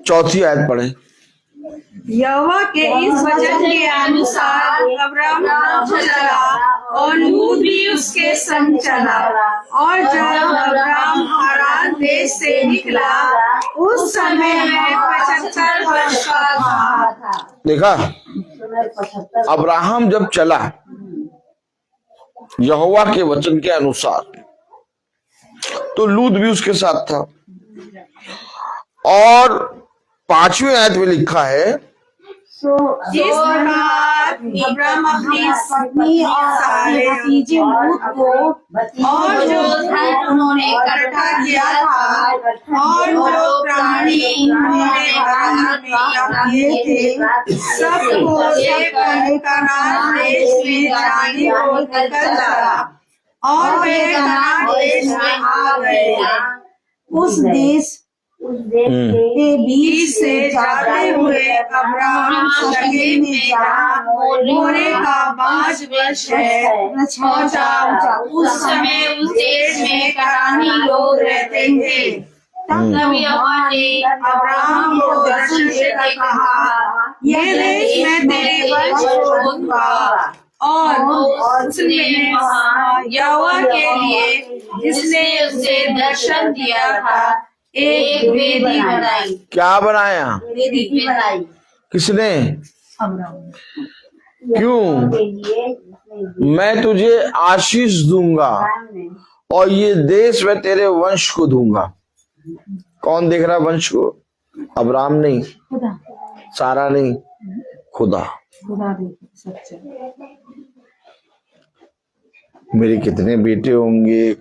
चौथी आयत पढ़े। यहोवा के इस वचन के अनुसार अब्राम उठ चला और लूत भी उसके संग चला। और जब अब्राम हारान देश से निकला उस समय वह 75 वर्ष का था। देखा, अब्राहम जब चला यहोवा के वचन के अनुसार तो लूत भी उसके साथ था। और 5वें आयत में लिखा है, जिस प्रकार अब्राहम अपनी पत्नी और सारे भतीजे लूत को और जो धन उन्होंने इकट्ठा किया था और जो प्राणी उन्होंने बाजार में किए थे सबको लेकर कनान देश में जाने को निकल चला। और वे कनान देश में आ गए। उस देश के बीच से जाते हुए अब्राहम शकेम में जहाँ मोरे का 5 वर्ष है पहुंचा। उस समय उस देश में कनानी लोग रहते थे। तब यहोवा ने अब्राहम को दर्शन देकर कहा, ये देश मैं तेरे वंश को दूंगा। और उसने यहोवा के लिए जिसने उसे दर्शन दिया था एक वेदी बनाई। क्या बनाया? वेदी बनाई। किसने? क्यों? मैं तुझे आशीष दूंगा और ये देश मैं तेरे वंश को दूंगा। कौन देख रहा वंश को? अब्राहम नहीं, सारा नहीं, खुदा। मेरे कितने बेटे होंगे,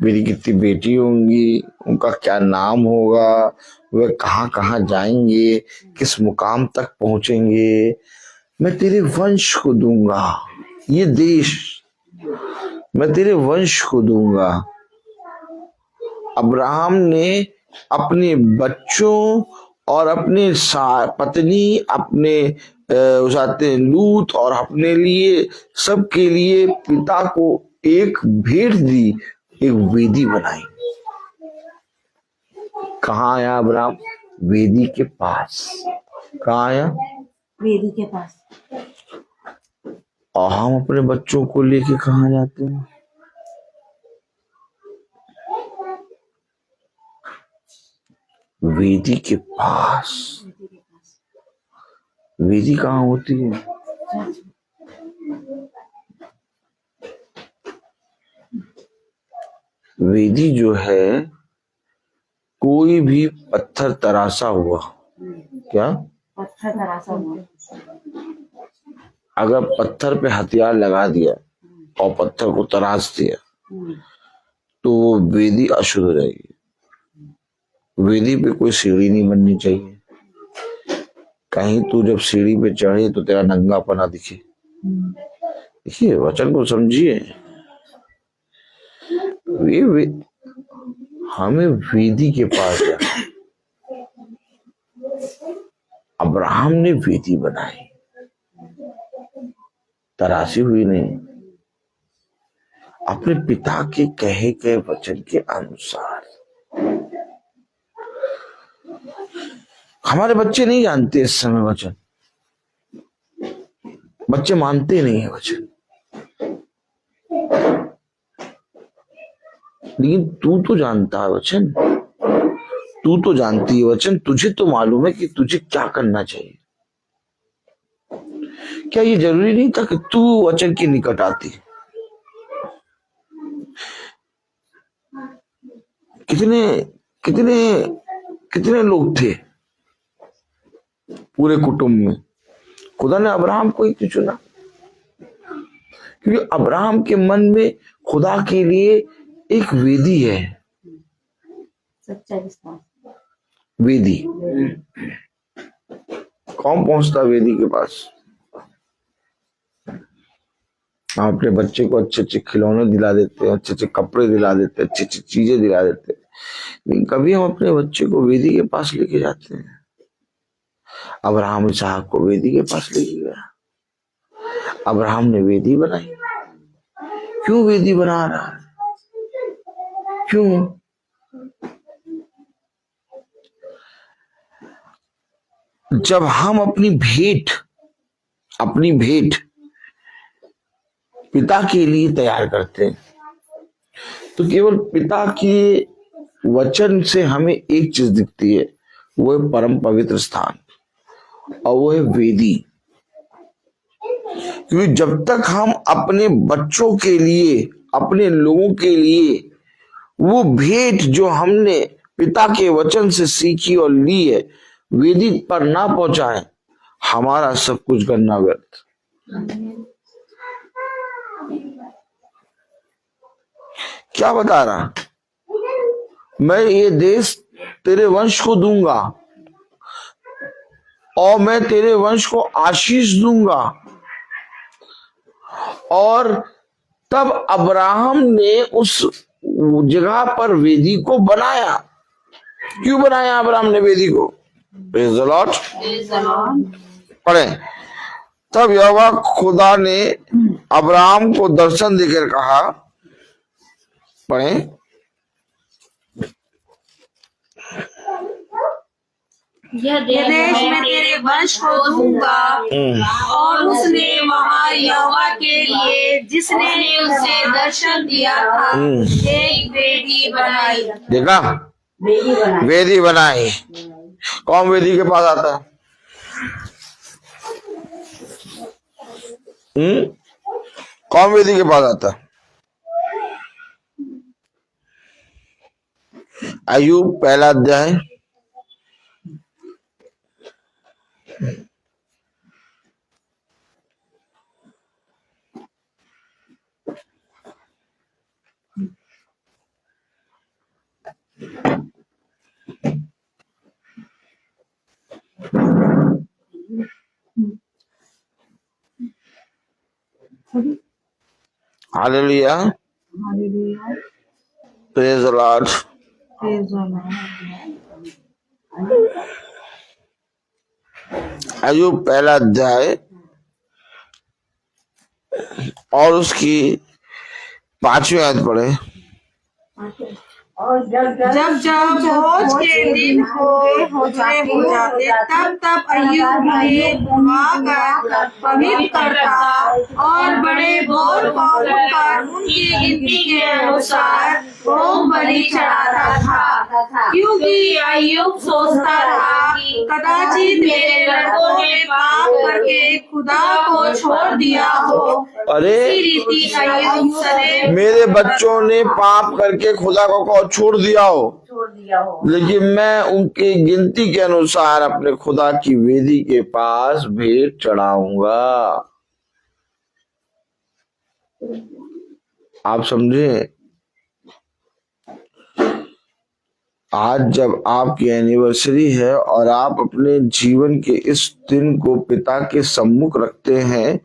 मेरी कितनी बेटी होंगी, उनका क्या नाम होगा, वे कहाँ कहाँ जाएंगे, किस मुकाम तक पहुंचेंगे, मैं तेरे वंश को दूंगा। ये देश मैं तेरे वंश को दूंगा। अब्राहम ने अपने बच्चों और अपने पत्नी, अपने उसाते लूत और अपने लिए, सबके लिए पिता को एक भेंट दी, एक वेदी बनाई। कहाँ आया अब्राहम? वेदी के पास। कहाँ आया? वेदी के पास। और हम अपने बच्चों को लेके कहाँ जाते हैं? वेदी के पास। वेदी कहाँ होती है? वेदी जो है कोई भी पत्थर तराशा हुआ, क्या पत्थर तराशा हुआ, अगर पत्थर पे हथियार लगा दिया और पत्थर को तराश दिया तो वो वेदी अशुद्ध हो जाएगी। वेदी पे कोई सीढ़ी नहीं बननी चाहिए। कहीं तू जब सीढ़ी पे चढ़े तो तेरा नंगापना दिखे। देखिए वचन को समझिए। हमें वेदी के पास जाना। अब्राहम ने वेदी बनाई, तराशी हुई नहीं, अपने पिता के कहे गए वचन के अनुसार। हमारे बच्चे नहीं जानते इस समय वचन, बच्चे मानते नहीं है वचन, लेकिन तू तो जानता है वचन, तू तो जानती है वचन। तुझे तो मालूम है कि तुझे क्या करना चाहिए। क्या ये जरूरी नहीं था कि तू वचन के निकट आती? कितने कितने कितने लोग थे पूरे कुटुंब में? खुदा ने अब्राहम को ही चुना, क्योंकि अब्राहम के मन में खुदा के लिए एक वेदी है। सच्चा विश्वास। वेदी। कौन पहुंचता वेदी के पास? हम अपने बच्चे को अच्छे अच्छे खिलौने दिला देते हैं, अच्छे अच्छे कपड़े दिला देते हैं, अच्छी अच्छी चीजें दिला देते हैं, लेकिन कभी हम अपने बच्चे को वेदी के पास लेके जाते हैं? अब्राहम इसहाक को वेदी के पास लेके गया। अब्राहम ने वेदी बनाई। क्यों वेदी बना रहा है? क्यों? जब हम अपनी भेंट पिता के लिए तैयार करते हैं। तो केवल पिता के वचन से हमें एक चीज दिखती है, वो है परम पवित्र स्थान और वो है वेदी। क्योंकि जब तक हम अपने बच्चों के लिए, अपने लोगों के लिए वो भेंट जो हमने पिता के वचन से सीखी और ली है वेदी पर ना पहुंचाए, हमारा सब कुछ करना व्यर्थ। क्या बता रहा, मैं ये देश तेरे वंश को दूंगा और मैं तेरे वंश को आशीष दूंगा। और तब अब्राहम ने उस जगह पर वेदी को बनाया। क्यों बनाया अब्राहम ने वेदी को? Praise the Lord. पढ़े, तब यहोवा खुदा ने अब्राहम को दर्शन देकर कहा, पढ़े, यह देश मैं तेरे वंश को दूंगा। और उसने वहाँ यहोवा के लिए जिसने उसे दर्शन दिया था एक वेदी बनाई। देखा, वेदी बनाई। कौन वेदी के पास आता है? कौन वेदी के पास आता है? अय्यूब पहला अध्याय हालेलुया, प्रेज़ द लॉर्ड। अय्यूब पहला अध्याय और उसकी 5वीं आयत पढ़े। जब जब भोज के दिन पूरे हो जाते तब अय्यूब ने घुमाकर पवित्र करता और बड़े बोल पर उनकी गिनती के अनुसार होम बलि चढ़ाता था। क्योंकि अय्यूब सोचता था कदाचित मेरे लड़कों ने पाप करके खुदा को छोड़ दिया हो। अरे रीति अय्यूब सदैव मेरे बच्चों ने पाप करके खुदा को छोड़ दिया हो, लेकिन मैं उनकी गिनती के अनुसार अपने खुदा की वेदी के पास भेंट चढ़ाऊंगा। आप समझे? आज जब आपकी एनिवर्सरी है और आप अपने जीवन के इस दिन को पिता के सम्मुख रखते हैं,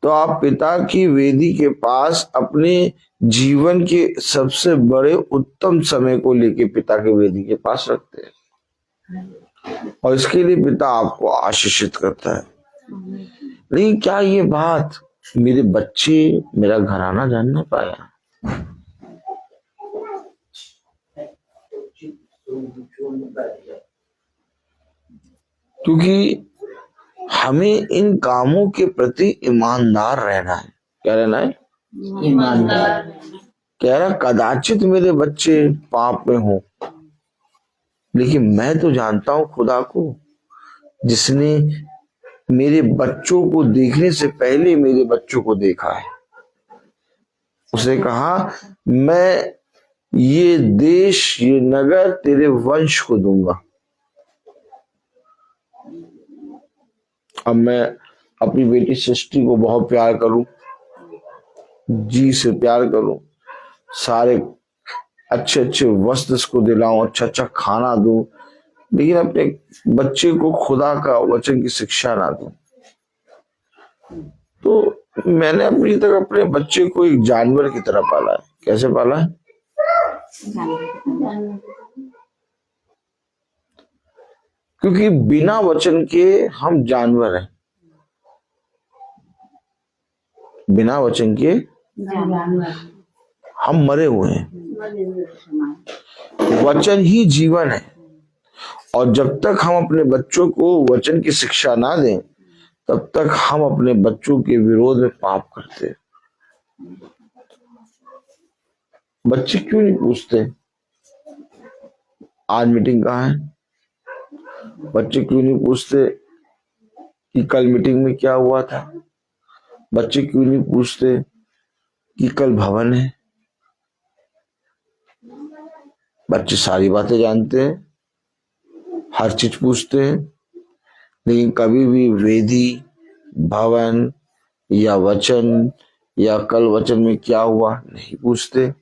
तो आप पिता की वेदी के पास अपने जीवन के सबसे बड़े उत्तम समय को लेके पिता की वेदी के पास रखते हैं और इसके लिए पिता आपको आशीषित करता है। लेकिन क्या ये बात मेरे बच्चे, मेरा घराना जान ना पाया? क्योंकि हमें इन कामों के प्रति ईमानदार रहना है। क्या रहना है? ईमानदार। कह रहा कदाचित मेरे बच्चे पाप में हो, लेकिन मैं तो जानता हूं खुदा को, जिसने मेरे बच्चों को देखने से पहले मेरे बच्चों को देखा है। उसने कहा मैं ये देश, ये नगर तेरे वंश को दूंगा। अब मैं अपनी बेटी सृष्टि को बहुत प्यार करूं, जी से प्यार करूं, सारे अच्छे अच्छे वस्त्र इसको दिलाऊं, अच्छा अच्छा खाना दूं, लेकिन अपने बच्चे को खुदा का वचन की शिक्षा ना दूं। तो मैंने अभी तक अपने बच्चे को एक जानवर की तरह पाला है। कैसे पाला है? क्योंकि बिना वचन के हम जानवर हैं, बिना वचन के हम मरे हुए हैं। वचन ही जीवन है, और जब तक हम अपने बच्चों को वचन की शिक्षा ना दें, तब तक हम अपने बच्चों के विरोध में पाप करते हैं। बच्चे क्यों नहीं पूछते आज मीटिंग कहाँ है? बच्चे क्यों नहीं पूछते कि कल मीटिंग में क्या हुआ था? बच्चे क्यों नहीं पूछते कि कल भवन है? बच्चे सारी बातें जानते हैं, हर चीज पूछते हैं, लेकिन कभी भी वेदी, भवन या वचन या कल वचन में क्या हुआ नहीं पूछते।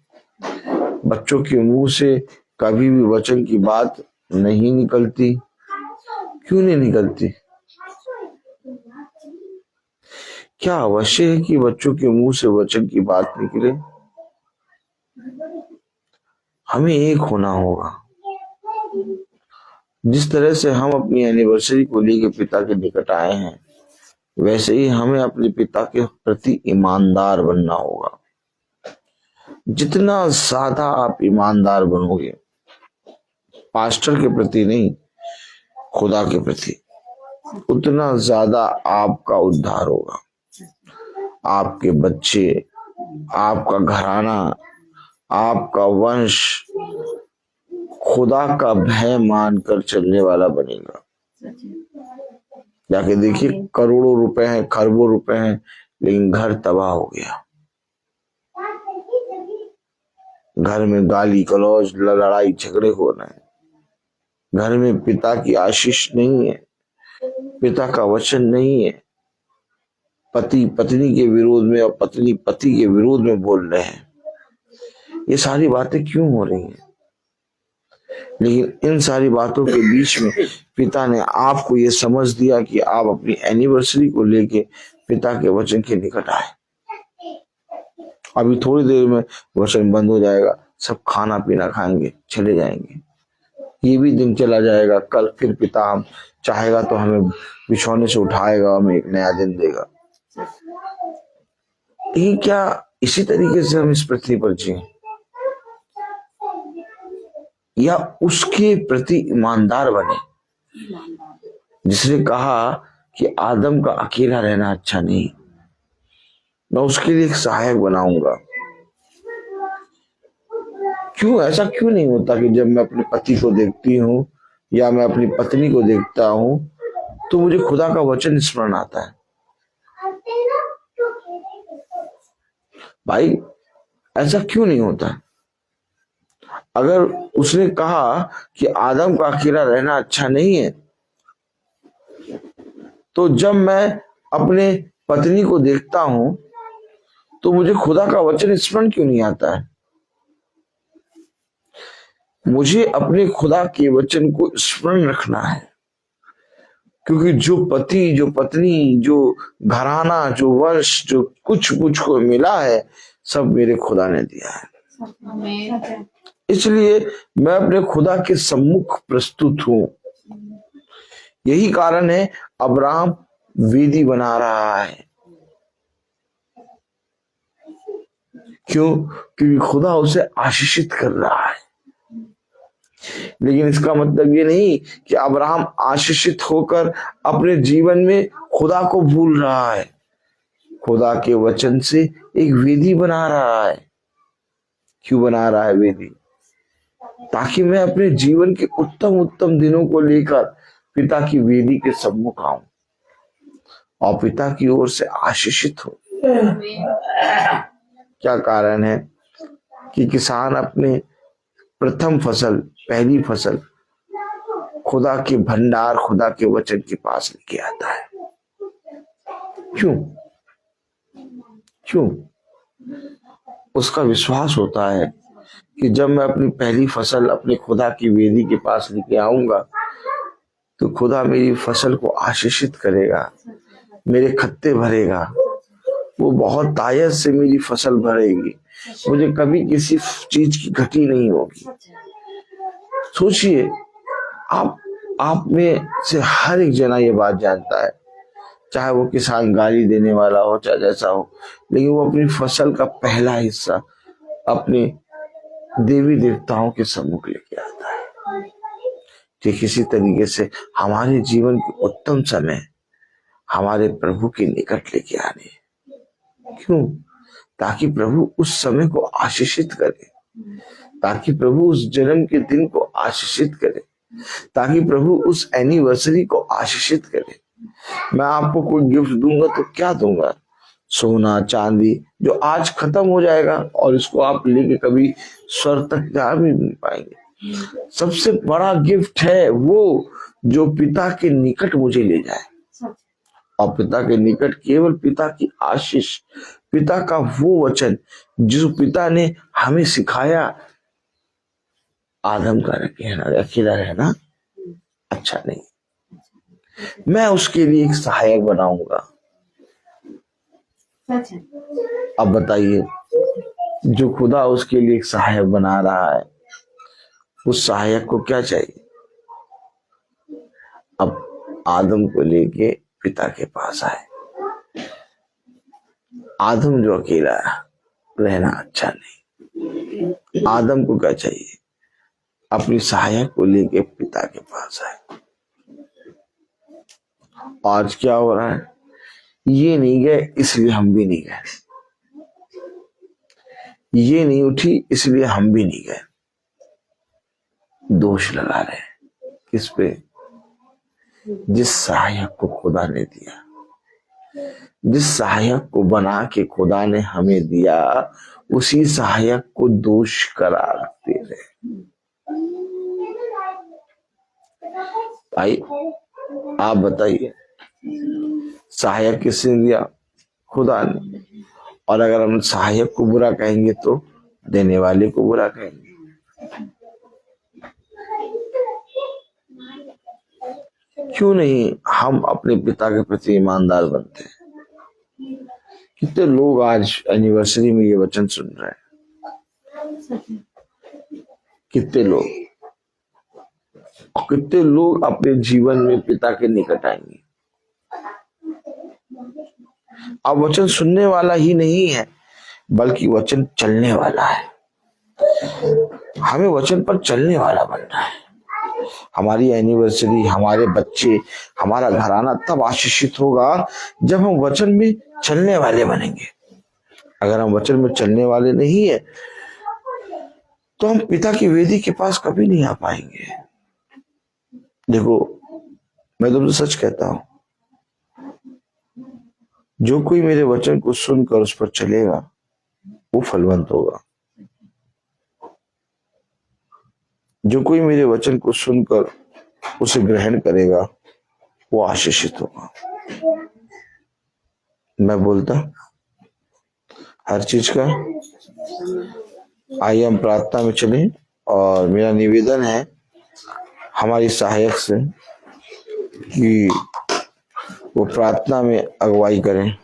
बच्चों के मुंह से कभी भी वचन की बात नहीं निकलती। क्यों नहीं निकलती? क्या अवश्य है कि बच्चों के मुंह से वचन की बात निकले? हमें एक होना होगा। जिस तरह से हम अपनी एनिवर्सरी को लेकर पिता के निकट आए हैं, वैसे ही हमें अपने पिता के प्रति ईमानदार बनना होगा। जितना ज्यादा आप ईमानदार बनोगे, पास्टर के प्रति नहीं, खुदा के प्रति, उतना ज्यादा आपका उद्धार होगा। आपके बच्चे, आपका घराना, आपका वंश खुदा का भय मानकर चलने वाला बनेगा। जाके देखिए, करोड़ों रुपए हैं, खरबों रुपए हैं, लेकिन घर तबाह हो गया। घर में गाली गलौज, लड़ाई झगड़े हो रहे हैं। घर में पिता की आशीष नहीं है, पिता का वचन नहीं है। पति पत्नी के विरोध में और पत्नी पति के विरोध में बोल रहे हैं। ये सारी बातें क्यों हो रही हैं? लेकिन इन सारी बातों के बीच में पिता ने आपको ये समझ दिया कि आप अपनी एनिवर्सरी को लेके पिता के वचन के निकट आए। अभी थोड़ी देर में वचन बंद हो जाएगा, सब खाना पीना खाएंगे, चले जाएंगे। ये भी दिन चला जाएगा। कल फिर पिता हम चाहेगा तो हमें बिछौने से उठाएगा, हमें एक नया दिन देगा। लेकिन क्या इसी तरीके से हम इस पृथ्वी पर जिए, या उसके प्रति ईमानदार बने जिसने कहा कि आदम का अकेला रहना अच्छा नहीं, मैं उसके लिए एक सहायक बनाऊंगा। क्यों ऐसा क्यों नहीं होता कि जब मैं अपने पति को देखती हूँ या मैं अपनी पत्नी को देखता हूँ तो मुझे खुदा का वचन स्मरण आता है? भाई ऐसा क्यों नहीं होता? अगर उसने कहा कि आदम का अकेला रहना अच्छा नहीं है, तो जब मैं अपने पत्नी को देखता हूं तो मुझे खुदा का वचन स्मरण क्यों नहीं आता है? मुझे अपने खुदा के वचन को स्मरण रखना है, क्योंकि जो पति, जो पत्नी, जो घराना, जो वंश, जो कुछ मुझको मिला है, सब मेरे खुदा ने दिया है। इसलिए मैं अपने खुदा के सम्मुख प्रस्तुत हूं। यही कारण है अब्राहम वेदी बना रहा है। क्यों? क्योंकि खुदा उसे आशीषित कर रहा है। लेकिन इसका मतलब ये नहीं कि अब्राहम आशीषित होकर अपने जीवन में खुदा को भूल रहा है। खुदा के वचन से एक वेदी बना रहा है। क्यों बना रहा है वेदी? ताकि मैं अपने जीवन के उत्तम उत्तम दिनों को लेकर पिता की वेदी के सम्मुख आऊं और पिता की ओर से आशीषित हो। क्या कारण है कि किसान अपने प्रथम फसल, पहली फसल खुदा के भंडार, खुदा के वचन के पास लेके आता है? क्यों? क्यों? उसका विश्वास होता है कि जब मैं अपनी पहली फसल अपने खुदा की वेदी के पास लेके आऊंगा तो खुदा मेरी फसल को आशीषित करेगा, मेरे खत्ते भरेगा, वो बहुत तायत से मेरी फसल भरेगी, मुझे कभी किसी चीज की घटी नहीं होगी। सोचिए, आप में से हर एक जना ये बात जानता है, चाहे वो किसान गाली देने वाला हो, चाहे जैसा हो, लेकिन वो अपनी फसल का पहला हिस्सा अपने देवी देवताओं के सम्मुख लेके आता है। कि किसी तरीके से हमारे जीवन के उत्तम समय हमारे प्रभु के निकट लेके आने। क्यों? ताकि प्रभु उस समय को आशीषित करे, ताकि प्रभु उस जन्म के दिन को आशीषित करे, ताकि प्रभु उस एनिवर्सरी को आशीषित करे। मैं आपको कोई गिफ्ट दूंगा तो क्या दूंगा? सोना चांदी जो आज खत्म हो जाएगा और इसको आप लेके कभी स्वर्ग तक जा भी नहीं पाएंगे। सबसे बड़ा गिफ्ट है वो जो पिता के निकट मुझे ले जाए, और पिता के निकट केवल पिता की आशीष, पिता का वो वचन जो पिता ने हमें सिखाया, आदम का अकेला रहना अच्छा नहीं, मैं उसके लिए एक सहायक बनाऊंगा। अब बताइए, जो खुदा उसके लिए एक सहायक बना रहा है, उस सहायक को क्या चाहिए? अब आदम को लेके पिता के पास आए। आदम जो अकेला रहना अच्छा नहीं, आदम को क्या चाहिए? अपनी सहायक को लेके पिता के पास आए। आज क्या हो रहा है? ये नहीं गए इसलिए हम भी नहीं गए, ये नहीं उठी इसलिए हम भी नहीं गए। दोष लगा रहे हैं किस पे? जिस सहायक को खुदा ने दिया, जिस सहायक को बना के खुदा ने हमें दिया, उसी सहायक को दोष करार दे रहे। भाई आप बताइए, सहायक किसने दिया? खुदा ने। और अगर हम सहायक को बुरा कहेंगे तो देने वाले को बुरा कहेंगे। क्यों नहीं हम अपने पिता के प्रति ईमानदार बनते हैं? कितने लोग आज एनिवर्सरी में ये वचन सुन रहे हैं, कितने लोग, और कितने लोग अपने जीवन में पिता के निकट आएंगे। अब वचन सुनने वाला ही नहीं है, बल्कि वचन चलने वाला है। हमें वचन पर चलने वाला बनना है। हमारी एनिवर्सरी, हमारे बच्चे, हमारा घराना तब आशीषित होगा जब हम वचन में चलने वाले बनेंगे। अगर हम वचन में चलने वाले नहीं है तो हम पिता की वेदी के पास कभी नहीं आ पाएंगे। देखो, मैं तुमसे सच कहता हूं, जो कोई मेरे वचन को सुनकर उस पर चलेगा वो फलवंत होगा। जो कोई मेरे वचन को सुनकर उसे ग्रहण करेगा वो आशीषित होगा। मैं बोलता हर चीज का। आइए हम प्रार्थना में चलें, और मेरा निवेदन है हमारी सहायक से कि वो प्रार्थना में अगुवाई करें।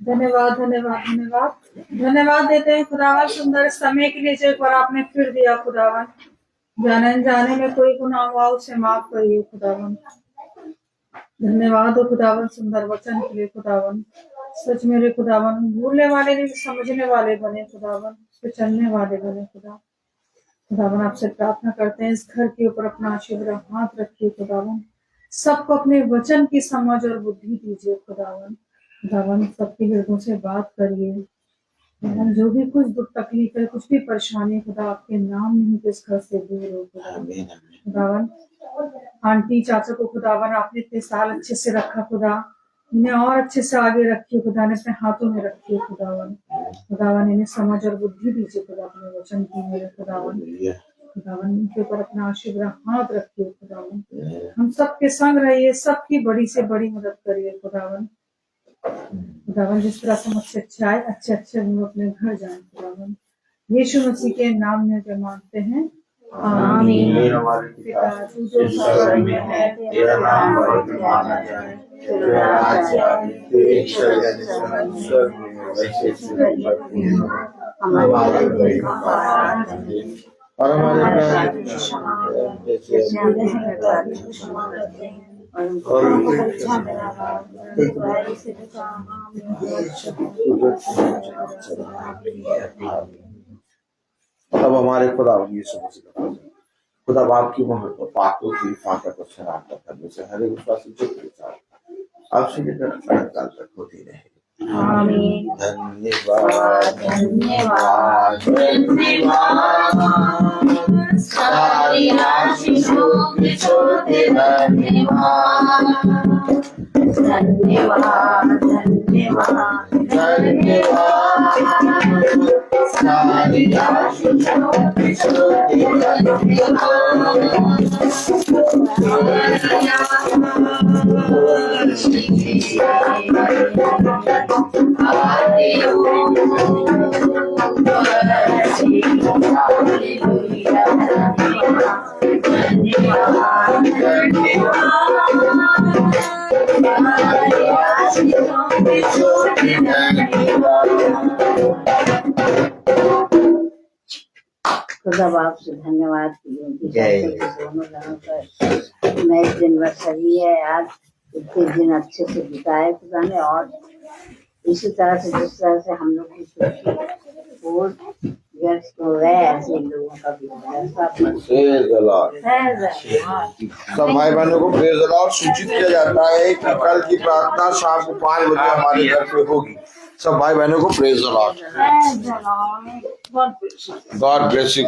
धन्यवाद धन्यवाद धन्यवाद धन्यवाद देते हैं खुदावन सुंदर समय के लिए जो एक बार आपने फिर दिया खुदावन। जाने अनजाने में कोई गुनाह हुआ उसे माफ करिए खुदावन। धन्यवाद हो खुदावन सुंदर वचन के लिए खुदावन। सच मेरे खुदावन, भूलने वाले नहीं समझने वाले बने खुदावन, उस पर चलने वाले बने खुदा। खुदावन आपसे प्रार्थना करते हैं इस घर के ऊपर अपना आशीर्वाद हाथ रखिए खुदावन। सबको अपने वचन की समझ और बुद्धि दीजिए खुदावन। खुदावन सबके हृदयों से बात करिए खुदावन। जो भी कुछ दुख तकलीफ है, कुछ भी परेशानी खुदा, आपके नाम नहीं तो इस घर से दूर हो खुदावन। आंटी चाचा को खुदावन आपने इतने साल अच्छे से रखा खुदा, इन्हें और अच्छे से आगे रखिए खुदा ने, अपने हाथों में रखिए खुदावन। खुदावन इन्हें समझ और बुद्धि दीजिए खुदा अपने वचन की मेरे खुदावन। खुदावन इनके ऊपर अपना आशीर्वाद हाथ रखिए खुदावन। हम सबके संग रहिए, सबकी बड़ी से बड़ी मदद करिए खुदावन। खुदावन जिस तरह से मुझसे अच्छे अच्छे हम अपने घर जाए खुदावन। यीशु मसीह के नाम में जो मांगते हैं, आमीन। पिता तू जो स्वर्ग में है, तेरा नाम पवित्र माना जाए, तेरा राज्य आए, तेरी इच्छा जैसे स्वर्ग में वैसे पृथ्वी पर हो। हमारे रोज का आहार हमें दे, और हमारे अपराध जैसे हम क्षमा करते हैं, और उनको परीक्षा में न डाल, बुराई से बचा हमें। तब हमारे खुदा यीशु मसीह खुदा बाप की मोहर को पाकों की फाटक को शराब करने से हर एक विश्वासी के साथ अब से लेकर अनंत काल तक होती रहे। आमीन। धन्यवाद धन्यवाद धन्यवाद सारी आशीषों के छोटे धन्यवाद धन्यवाद धन्यवाद धन्यवाद सारी आशीषों के छोटे खुदा बाप से धन्यवाद जय। दोनों जनों पर नए दिन वर्षरी है आज, इतने दिन अच्छे से बिताए खुदा ने, और इसी तरह से जिस तरह से हम लोग की खुशी और व्यस्त हो गए ऐसे लोगों का भी Praise the Lord। सब भाई बहनों को प्रेज द लॉर्ड सूचित किया जाता है कि कल की प्रार्थना शाम को 5 बजे हमारे घर पे होगी। सब भाई बहनों को praise the Lord. God bless you.